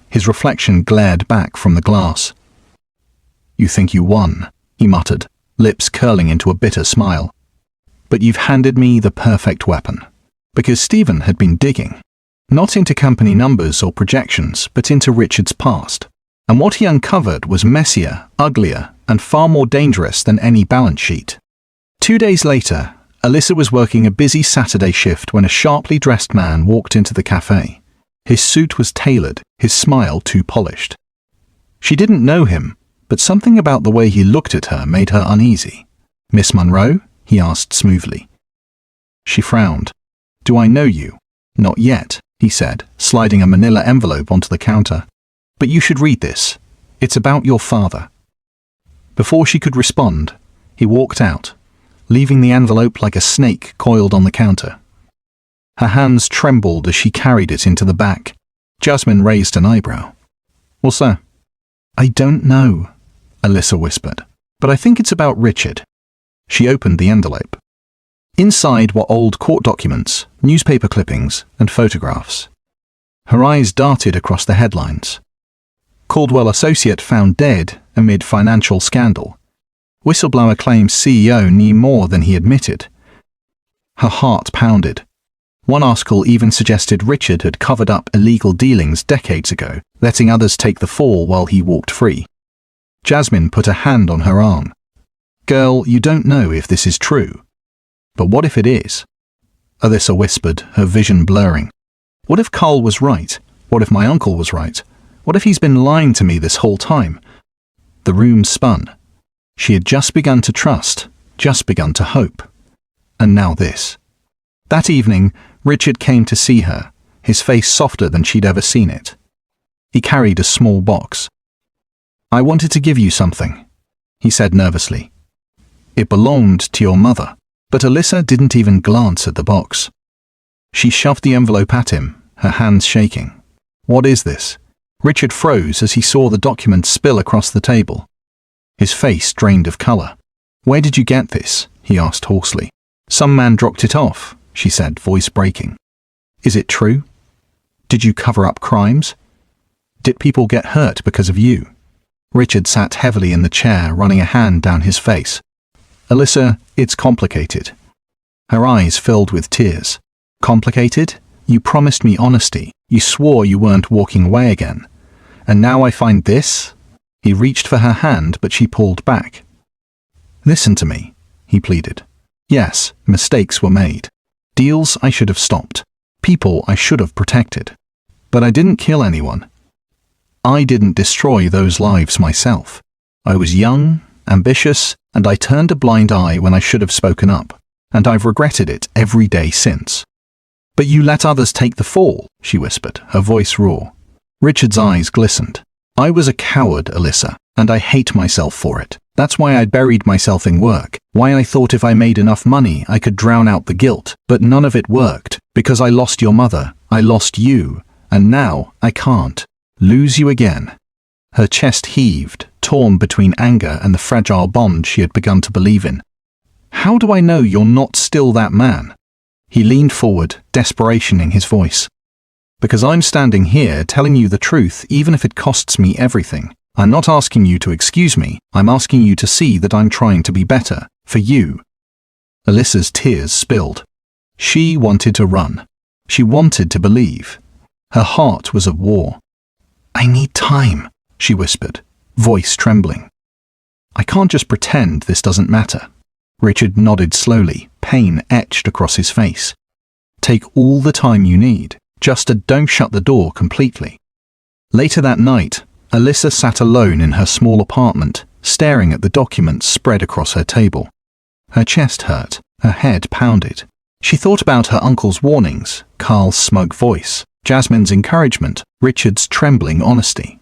His reflection glared back from the glass. You think you won, he muttered, lips curling into a bitter smile. But you've handed me the perfect weapon. Because Stephen had been digging. Not into company numbers or projections, but into Richard's past. And what he uncovered was messier, uglier, and far more dangerous than any balance sheet. 2 days later, Alyssa was working a busy Saturday shift when a sharply dressed man walked into the cafe. His suit was tailored, his smile too polished. She didn't know him, but something about the way he looked at her made her uneasy. Miss Monroe? He asked smoothly. She frowned. Do I know you? Not yet, he said, sliding a manila envelope onto the counter. But you should read this. It's about your father. Before she could respond, he walked out, leaving the envelope like a snake coiled on the counter. Her hands trembled as she carried it into the back. Jasmine raised an eyebrow. What's that? I don't know, Alyssa whispered, but I think it's about Richard. She opened the envelope. Inside were old court documents, newspaper clippings, and photographs. Her eyes darted across the headlines. Caldwell associate found dead amid financial scandal. Whistleblower claims CEO knew more than he admitted. Her heart pounded. One article even suggested Richard had covered up illegal dealings decades ago, letting others take the fall while he walked free. Jasmine put a hand on her arm. Girl, you don't know if this is true. But what if it is? Alyssa whispered, her vision blurring. What if Carl was right? What if my uncle was right? What if he's been lying to me this whole time? The room spun. She had just begun to trust, just begun to hope. And now this. That evening, Richard came to see her, his face softer than she'd ever seen it. He carried a small box. I wanted to give you something, he said nervously. It belonged to your mother, but Alyssa didn't even glance at the box. She shoved the envelope at him, her hands shaking. What is this? Richard froze as he saw the document spill across the table. His face drained of colour. Where did you get this? He asked hoarsely. Some man dropped it off, she said, voice breaking. Is it true? Did you cover up crimes? Did people get hurt because of you? Richard sat heavily in the chair, running a hand down his face. Alyssa, it's complicated. Her eyes filled with tears. Complicated? You promised me honesty. You swore you weren't walking away again. And now I find this? He reached for her hand, but she pulled back. Listen to me, he pleaded. Yes, mistakes were made. Deals I should have stopped. People I should have protected. But I didn't kill anyone. I didn't destroy those lives myself. I was young, ambitious, and I turned a blind eye when I should have spoken up, and I've regretted it every day since. But you let others take the fall, she whispered, her voice raw. Richard's eyes glistened. I was a coward, Alyssa, and I hate myself for it. That's why I buried myself in work, why I thought if I made enough money I could drown out the guilt, but none of it worked, because I lost your mother, I lost you, and now I can't lose you again. Her chest heaved, torn between anger and the fragile bond she had begun to believe in. How do I know you're not still that man? He leaned forward, desperation in his voice. Because I'm standing here telling you the truth even if it costs me everything. I'm not asking you to excuse me, I'm asking you to see that I'm trying to be better, for you. Alyssa's tears spilled. She wanted to run. She wanted to believe. Her heart was at war. I need time, she whispered, voice trembling. I can't just pretend this doesn't matter. Richard nodded slowly, pain etched across his face. Take all the time you need, just don't shut the door completely. Later that night, Alyssa sat alone in her small apartment, staring at the documents spread across her table. Her chest hurt, her head pounded. She thought about her uncle's warnings, Carl's smug voice, Jasmine's encouragement, Richard's trembling honesty.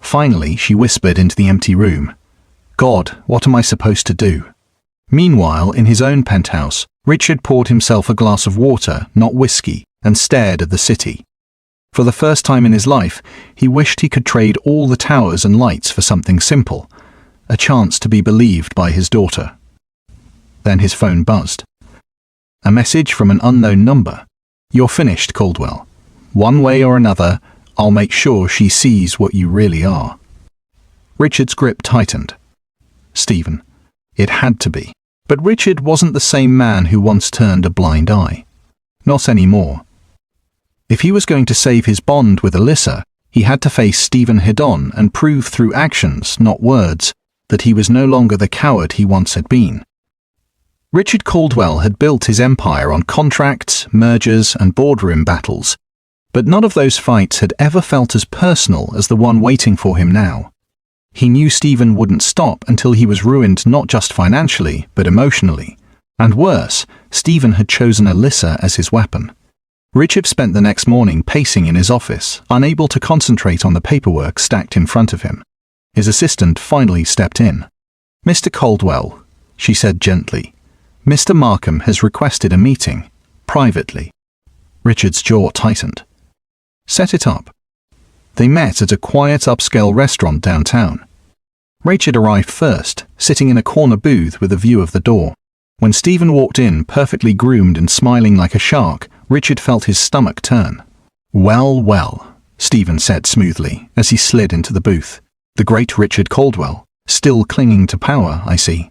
Finally, she whispered into the empty room, God, what am I supposed to do? Meanwhile, in his own penthouse, Richard poured himself a glass of water, not whiskey, and stared at the city. For the first time in his life, he wished he could trade all the towers and lights for something simple, a chance to be believed by his daughter. Then his phone buzzed. A message from an unknown number. You're finished, Caldwell. One way or another, I'll make sure she sees what you really are. Richard's grip tightened. Stephen. It had to be. But Richard wasn't the same man who once turned a blind eye. Not anymore. If he was going to save his bond with Alyssa, he had to face Stephen head-on and prove through actions, not words, that he was no longer the coward he once had been. Richard Caldwell had built his empire on contracts, mergers, and boardroom battles, but none of those fights had ever felt as personal as the one waiting for him now. He knew Stephen wouldn't stop until he was ruined not just financially, but emotionally. And worse, Stephen had chosen Alyssa as his weapon. Richard spent the next morning pacing in his office, unable to concentrate on the paperwork stacked in front of him. His assistant finally stepped in. Mr. Caldwell, she said gently, Mr. Markham has requested a meeting, privately. Richard's jaw tightened. Set it up. They met at a quiet upscale restaurant downtown. Richard arrived first, sitting in a corner booth with a view of the door. When Stephen walked in, perfectly groomed and smiling like a shark, Richard felt his stomach turn. Well, well, Stephen said smoothly as he slid into the booth. The great Richard Caldwell, still clinging to power, I see.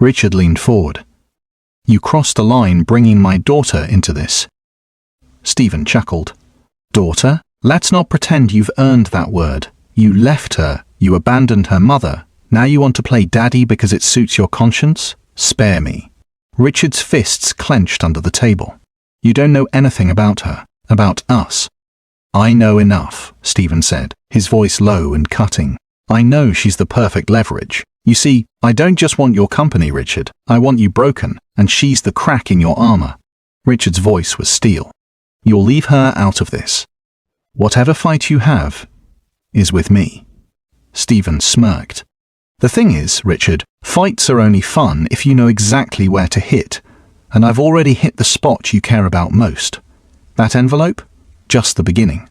Richard leaned forward. You crossed a line bringing my daughter into this. Stephen chuckled. Daughter? Let's not pretend you've earned that word. You left her, you abandoned her mother. Now you want to play daddy because it suits your conscience? Spare me. Richard's fists clenched under the table. You don't know anything about her, about us. I know enough, Stephen said, his voice low and cutting. I know she's the perfect leverage. You see, I don't just want your company, Richard. I want you broken, and she's the crack in your armor. Richard's voice was steel. You'll leave her out of this. Whatever fight you have is with me. Stephen smirked. The thing is, Richard, fights are only fun if you know exactly where to hit, and I've already hit the spot you care about most. That envelope? Just the beginning.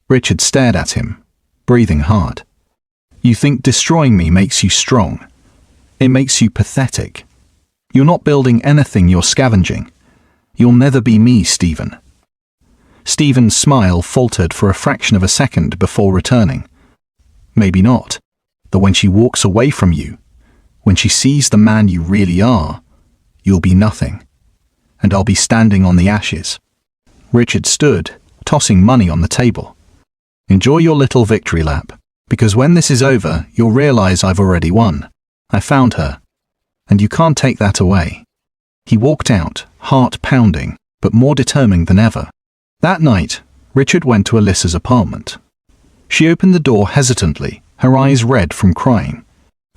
Richard stared at him, breathing hard. You think destroying me makes you strong. It makes you pathetic. You're not building anything, you're scavenging. You'll never be me, Stephen. Stephen's smile faltered for a fraction of a second before returning. Maybe not. But when she walks away from you, when she sees the man you really are, you'll be nothing. And I'll be standing on the ashes. Richard stood, tossing money on the table. Enjoy your little victory lap, because when this is over, you'll realize I've already won. I found her. And you can't take that away. He walked out, heart pounding, but more determined than ever. That night, Richard went to Alyssa's apartment. She opened the door hesitantly, her eyes red from crying.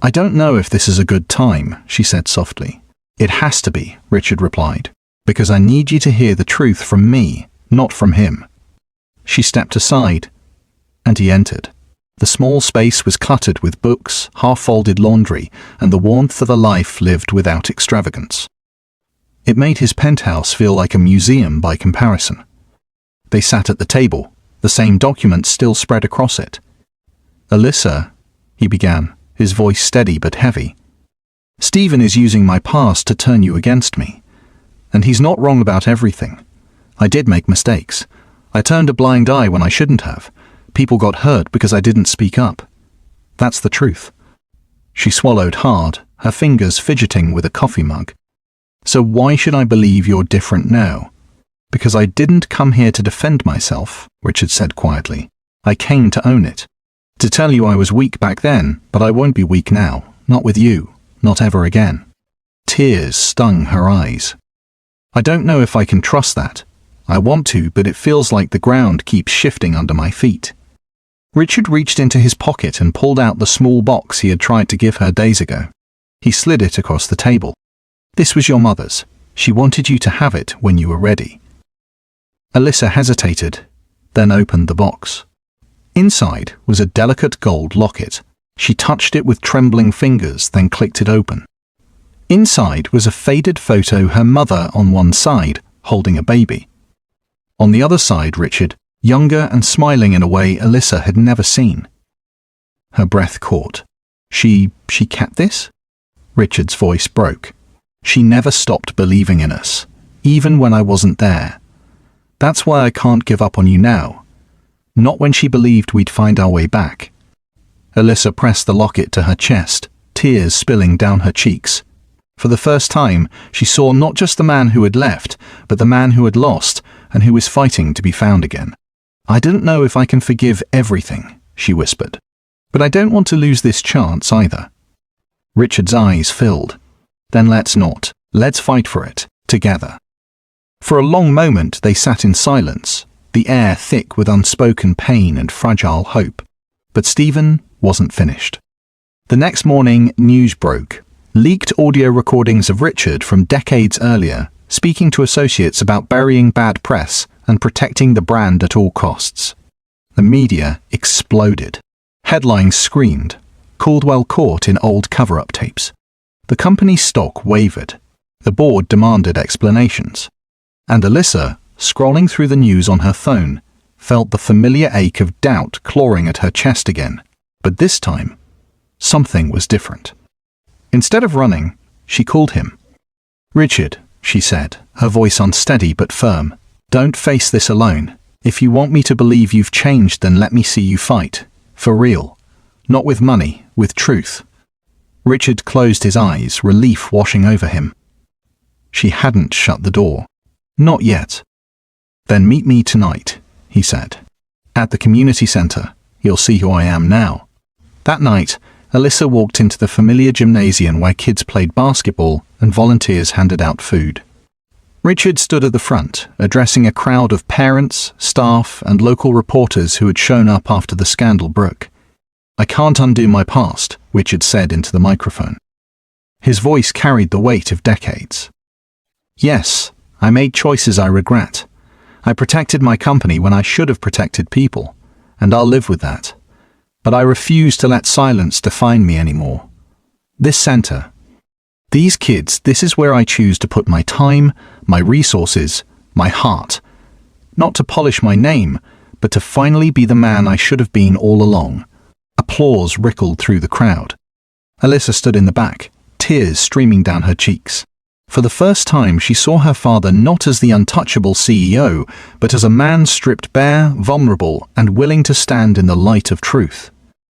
I don't know if this is a good time, she said softly. It has to be, Richard replied, because I need you to hear the truth from me, not from him. She stepped aside, and he entered. The small space was cluttered with books, half-folded laundry, and the warmth of a life lived without extravagance. It made his penthouse feel like a museum by comparison. They sat at the table, the same documents still spread across it. Alyssa, he began, his voice steady but heavy. Stephen is using my past to turn you against me. And he's not wrong about everything. I did make mistakes. I turned a blind eye when I shouldn't have. People got hurt because I didn't speak up. That's the truth. She swallowed hard, her fingers fidgeting with a coffee mug. So why should I believe you're different now? Because I didn't come here to defend myself, Richard said quietly. I came to own it. To tell you I was weak back then, but I won't be weak now. Not with you. Not ever again. Tears stung her eyes. I don't know if I can trust that. I want to, but it feels like the ground keeps shifting under my feet. Richard reached into his pocket and pulled out the small box he had tried to give her days ago. He slid it across the table. This was your mother's. She wanted you to have it when you were ready. Alyssa hesitated, then opened the box. Inside was a delicate gold locket. She touched it with trembling fingers, then clicked it open. Inside was a faded photo her mother on one side, holding a baby. On the other side, Richard, younger and smiling in a way Alyssa had never seen. Her breath caught. She kept this? Richard's voice broke. She never stopped believing in us, even when I wasn't there. That's why I can't give up on you now. Not when she believed we'd find our way back. Alyssa pressed the locket to her chest, tears spilling down her cheeks. For the first time, she saw not just the man who had left, but the man who had lost and who was fighting to be found again. I didn't know if I can forgive everything, she whispered. But I don't want to lose this chance either. Richard's eyes filled. Then let's not. Let's fight for it, together. For a long moment they sat in silence, the air thick with unspoken pain and fragile hope. But Stephen wasn't finished. The next morning, news broke. Leaked audio recordings of Richard from decades earlier, speaking to associates about burying bad press and protecting the brand at all costs. The media exploded. Headlines screamed, Caldwell caught in old cover-up tapes. The company's stock wavered. The board demanded explanations. And Alyssa, scrolling through the news on her phone, felt the familiar ache of doubt clawing at her chest again. But this time, something was different. Instead of running, she called him. Richard, she said, her voice unsteady but firm, don't face this alone. If you want me to believe you've changed, then let me see you fight. For real. Not with money, with truth. Richard closed his eyes, relief washing over him. She hadn't shut the door. Not yet. Then meet me tonight, he said. At the community center. You'll see who I am now. That night, Alyssa walked into the familiar gymnasium where kids played basketball and volunteers handed out food. Richard stood at the front, addressing a crowd of parents, staff, and local reporters who had shown up after the scandal broke. I can't undo my past, Richard said into the microphone. His voice carried the weight of decades. Yes, I made choices I regret. I protected my company when I should have protected people, and I'll live with that. But I refuse to let silence define me anymore. This center, these kids, this is where I choose to put my time, my resources, my heart. Not to polish my name, but to finally be the man I should have been all along. Applause rippled through the crowd. Alyssa stood in the back, tears streaming down her cheeks. For the first time, she saw her father not as the untouchable CEO, but as a man stripped bare, vulnerable, and willing to stand in the light of truth.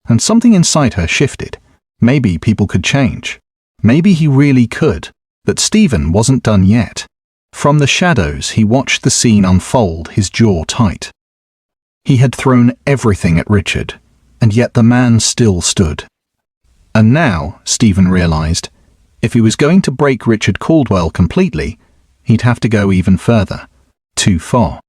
And something inside her shifted. Maybe people could change. Maybe he really could. But Stephen wasn't done yet. From the shadows, he watched the scene unfold, his jaw tight. He had thrown everything at Richard, and yet the man still stood. And now, Stephen realized, if he was going to break Richard Caldwell completely, he'd have to go even further. Too far.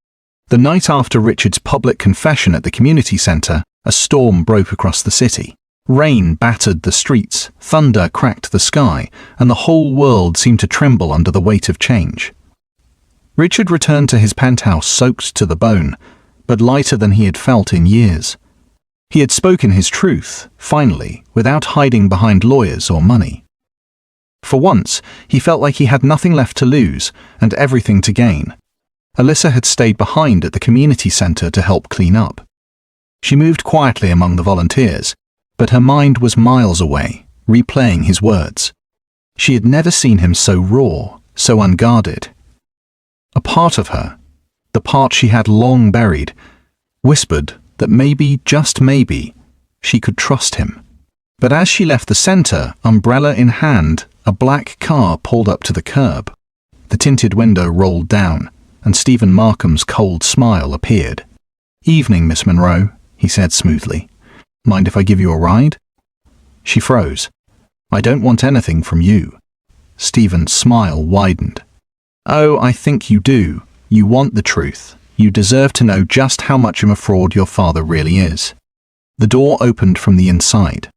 The night after Richard's public confession at the community center, a storm broke across the city. Rain battered the streets, thunder cracked the sky, and the whole world seemed to tremble under the weight of change. Richard returned to his penthouse soaked to the bone, but lighter than he had felt in years. He had spoken his truth, finally, without hiding behind lawyers or money. For once, he felt like he had nothing left to lose and everything to gain. Alyssa had stayed behind at the community center to help clean up. She moved quietly among the volunteers, but her mind was miles away, replaying his words. She had never seen him so raw, so unguarded. A part of her, the part she had long buried, whispered that maybe, just maybe, she could trust him. But as she left the center, umbrella in hand, a black car pulled up to the curb. The tinted window rolled down, and Stephen Markham's cold smile appeared. "Evening, Miss Monroe," he said smoothly. "Mind if I give you a ride?" She froze. "I don't want anything from you." Stephen's smile widened. "Oh, I think you do. You want the truth. You deserve to know just how much of a fraud your father really is." The door opened from the inside.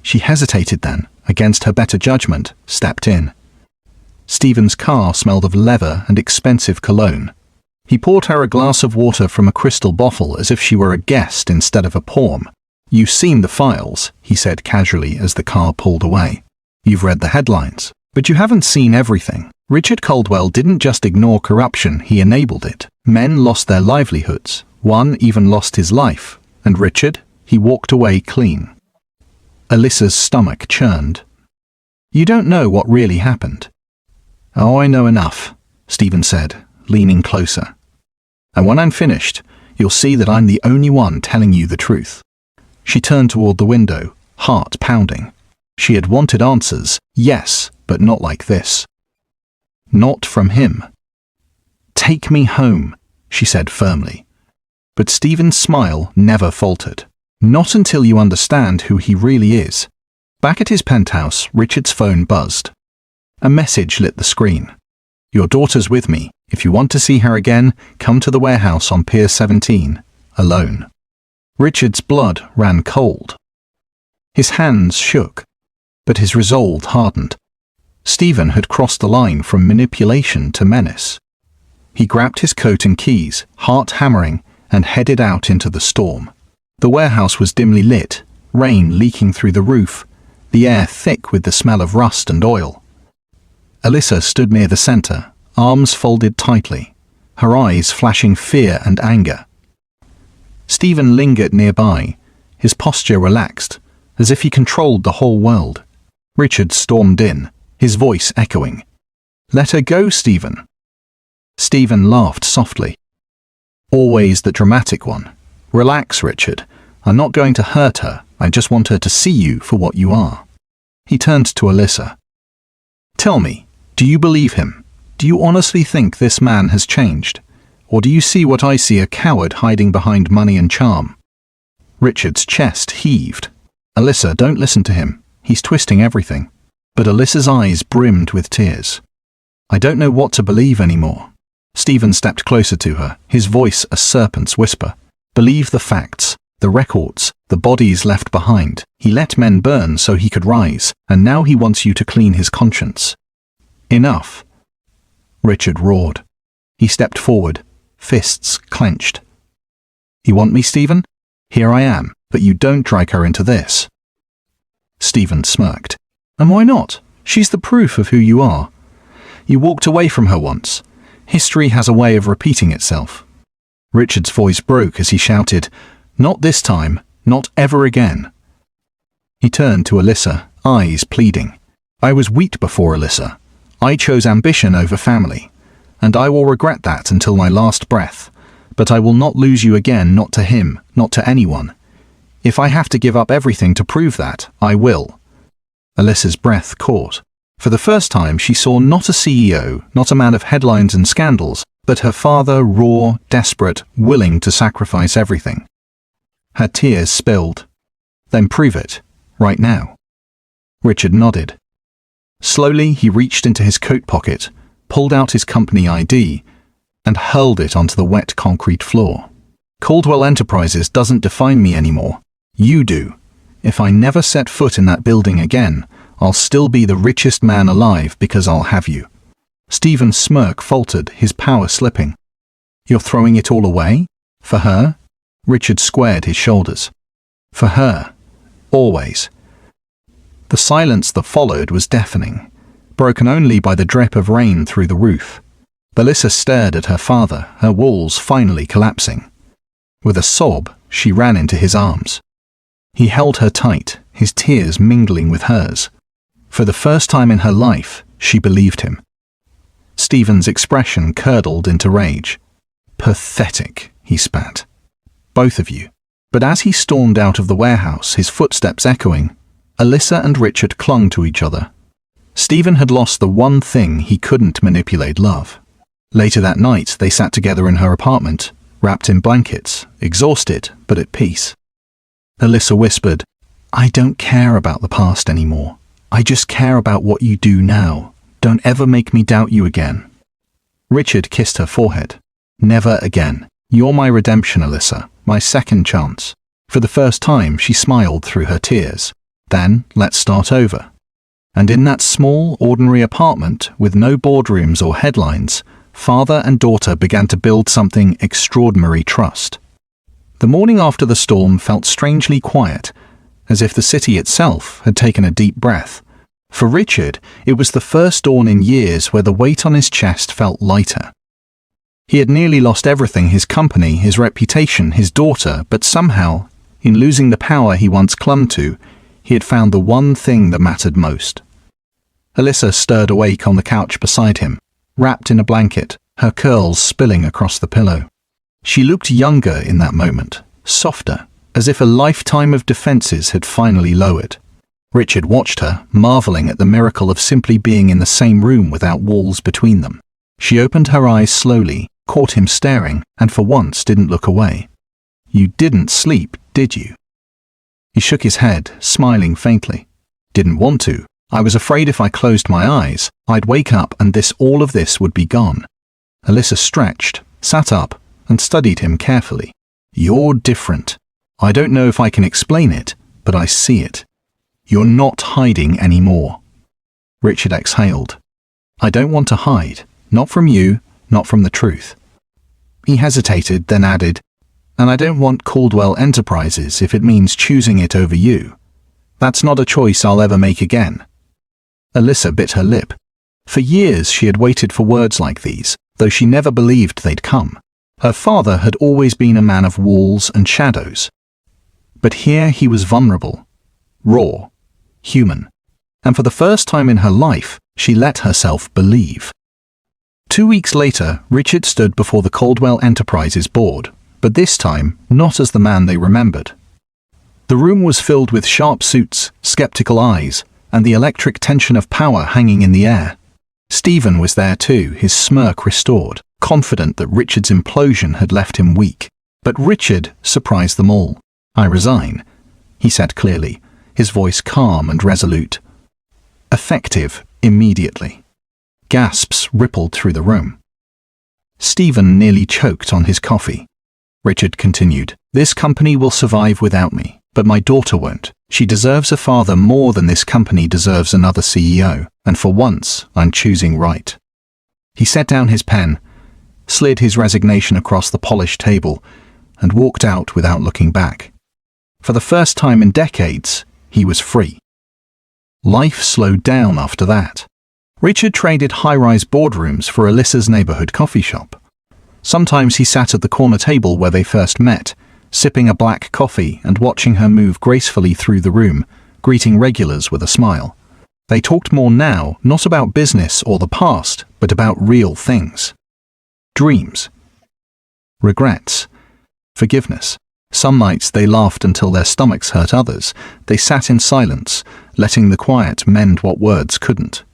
She hesitated then, against her better judgment, stepped in. Stephen's car smelled of leather and expensive cologne. He poured her a glass of water from a crystal bottle as if she were a guest instead of a pawn. "You've seen the files," he said casually as the car pulled away. "You've read the headlines, but you haven't seen everything. Richard Caldwell didn't just ignore corruption, he enabled it. Men lost their livelihoods. One even lost his life. And Richard? He walked away clean." Alyssa's stomach churned. "You don't know what really happened." "Oh, I know enough," Stephen said, leaning closer. "And when I'm finished, you'll see that I'm the only one telling you the truth." She turned toward the window, heart pounding. She had wanted answers, yes, but not like this. Not from him. "Take me home," she said firmly. But Stephen's smile never faltered. "Not until you understand who he really is." Back at his penthouse, Richard's phone buzzed. A message lit the screen. "Your daughter's with me. If you want to see her again, come to the warehouse on Pier 17, alone." Richard's blood ran cold. His hands shook, but his resolve hardened. Stephen had crossed the line from manipulation to menace. He grabbed his coat and keys, heart hammering, and headed out into the storm. The warehouse was dimly lit, rain leaking through the roof, the air thick with the smell of rust and oil. Alyssa stood near the center, arms folded tightly, her eyes flashing fear and anger. Stephen lingered nearby, his posture relaxed, as if he controlled the whole world. Richard stormed in, his voice echoing. "Let her go, Stephen." Stephen laughed softly. "Always the dramatic one. Relax, Richard. I'm not going to hurt her. I just want her to see you for what you are." He turned to Alyssa. "Tell me, do you believe him? Do you honestly think this man has changed? Or do you see what I see, a coward hiding behind money and charm?" Richard's chest heaved. "Alyssa, don't listen to him. He's twisting everything." But Alyssa's eyes brimmed with tears. "I don't know what to believe anymore." Stephen stepped closer to her, his voice a serpent's whisper. "Believe the facts, the records, the bodies left behind. He let men burn so he could rise, and now he wants you to clean his conscience." "Enough," Richard roared. He stepped forward, fists clenched. "You want me, Stephen? Here I am, but you don't drag her into this." Stephen smirked. "And why not? She's the proof of who you are. You walked away from her once. History has a way of repeating itself." Richard's voice broke as he shouted, "Not this time, not ever again." He turned to Alyssa, eyes pleading. "I was weak before, Alyssa. I chose ambition over family, and I will regret that until my last breath. But I will not lose you again, not to him, not to anyone. If I have to give up everything to prove that, I will." Alyssa's breath caught. For the first time, she saw not a CEO, not a man of headlines and scandals, but her father, raw, desperate, willing to sacrifice everything. Her tears spilled. Then prove it, right now. Richard nodded. Slowly, he reached into his coat pocket, pulled out his company ID, and hurled it onto the wet concrete floor. Caldwell Enterprises doesn't define me anymore. You do. If I never set foot in that building again, I'll still be the richest man alive because I'll have you. Stephen's smirk faltered, his power slipping. You're throwing it all away? For her? Richard squared his shoulders. For her. Always. The silence that followed was deafening, broken only by the drip of rain through the roof. Alyssa stared at her father, her walls finally collapsing. With a sob, she ran into his arms. He held her tight, his tears mingling with hers. For the first time in her life, she believed him. Stephen's expression curdled into rage. Pathetic, he spat. Both of you. But as he stormed out of the warehouse, his footsteps echoing, Alyssa and Richard clung to each other. Stephen had lost the one thing he couldn't manipulate: love. Later that night, they sat together in her apartment, wrapped in blankets, exhausted but at peace. Alyssa whispered, I don't care about the past anymore. I just care about what you do now. Don't ever make me doubt you again. Richard kissed her forehead. Never again. You're my redemption, Alyssa, my second chance. For the first time, she smiled through her tears. Then, let's start over. And in that small, ordinary apartment, with no boardrooms or headlines, father and daughter began to build something extraordinary: trust. The morning after the storm felt strangely quiet, as if the city itself had taken a deep breath. For Richard, it was the first dawn in years where the weight on his chest felt lighter. He had nearly lost everything: his company, his reputation, his daughter, but somehow, in losing the power he once clung to, he had found the one thing that mattered most. Alyssa stirred awake on the couch beside him, wrapped in a blanket, her curls spilling across the pillow. She looked younger in that moment, softer, as if a lifetime of defenses had finally lowered. Richard watched her, marveling at the miracle of simply being in the same room without walls between them. She opened her eyes slowly, caught him staring, and for once didn't look away. You didn't sleep, did you? He shook his head, smiling faintly. Didn't want to. I was afraid if I closed my eyes, I'd wake up and all of this would be gone. Alyssa stretched, sat up, and studied him carefully. You're different. I don't know if I can explain it, but I see it. You're not hiding anymore. Richard exhaled. I don't want to hide. Not from you, not from the truth. He hesitated, then added, and I don't want Caldwell Enterprises if it means choosing it over you. That's not a choice I'll ever make again. Alyssa bit her lip. For years she had waited for words like these, though she never believed they'd come. Her father had always been a man of walls and shadows. But here he was vulnerable, raw, human. And for the first time in her life, she let herself believe. 2 weeks later, Richard stood before the Caldwell Enterprises board, but this time not as the man they remembered. The room was filled with sharp suits, skeptical eyes, and the electric tension of power hanging in the air. Stephen was there too, his smirk restored, confident that Richard's implosion had left him weak. But Richard surprised them all. I resign, he said clearly, his voice calm and resolute. Effective immediately. Gasps rippled through the room. Stephen nearly choked on his coffee. Richard continued, This company will survive without me, but my daughter won't. She deserves a father more than this company deserves another CEO, and for once, I'm choosing right. He set down his pen, slid his resignation across the polished table, and walked out without looking back. For the first time in decades, he was free. Life slowed down after that. Richard traded high-rise boardrooms for Alyssa's neighborhood coffee shop. Sometimes he sat at the corner table where they first met, sipping a black coffee and watching her move gracefully through the room, greeting regulars with a smile. They talked more now, not about business or the past, but about real things. Dreams. Regrets. Forgiveness. Some nights they laughed until their stomachs hurt. Others, they sat in silence, letting the quiet mend what words couldn't.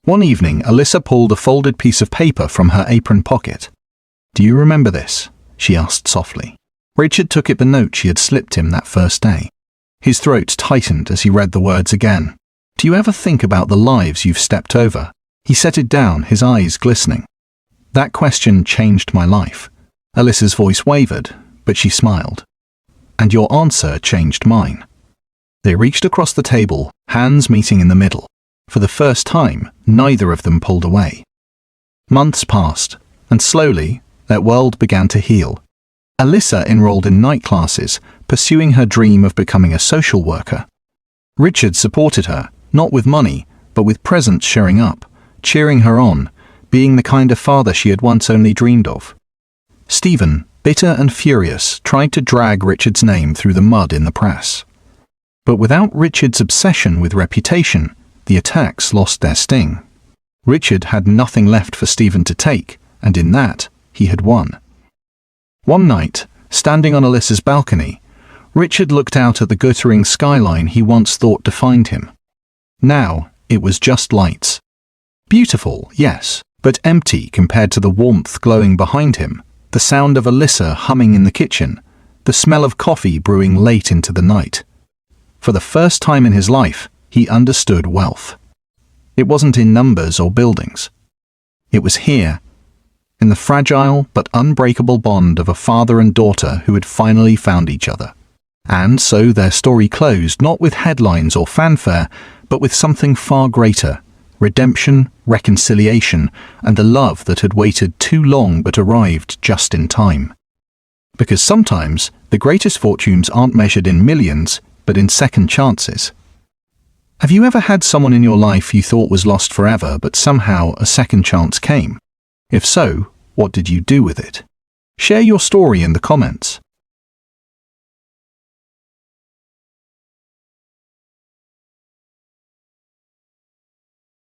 One evening, Alyssa pulled a folded piece of paper from her apron pocket. "Do you remember this?" she asked softly. Richard took it the note she had slipped him that first day. His throat tightened as he read the words again. "Do you ever think about the lives you've stepped over?" He set it down, his eyes glistening. "That question changed my life." Alyssa's voice wavered, but she smiled. "And your answer changed mine." They reached across the table, hands meeting in the middle. For the first time, neither of them pulled away. Months passed, and slowly, their world began to heal. Alyssa enrolled in night classes, pursuing her dream of becoming a social worker. Richard supported her, not with money, but with presence showing up, cheering her on, being the kind of father she had once only dreamed of. Stephen, bitter and furious, tried to drag Richard's name through the mud in the press. But without Richard's obsession with reputation, the attacks lost their sting. Richard had nothing left for Stephen to take, and in that, he had won. One night, standing on Alyssa's balcony, Richard looked out at the glittering skyline he once thought defined him. Now, it was just lights. Beautiful, yes, but empty compared to the warmth glowing behind him, the sound of Alyssa humming in the kitchen, the smell of coffee brewing late into the night. For the first time in his life, he understood wealth. It wasn't in numbers or buildings. It was here, in the fragile but unbreakable bond of a father and daughter who had finally found each other. And so their story closed not with headlines or fanfare, but with something far greater: redemption, reconciliation, and a love that had waited too long but arrived just in time. Because sometimes the greatest fortunes aren't measured in millions, but in second chances. Have you ever had someone in your life you thought was lost forever, but somehow a second chance came? If so, what did you do with it? Share your story in the comments.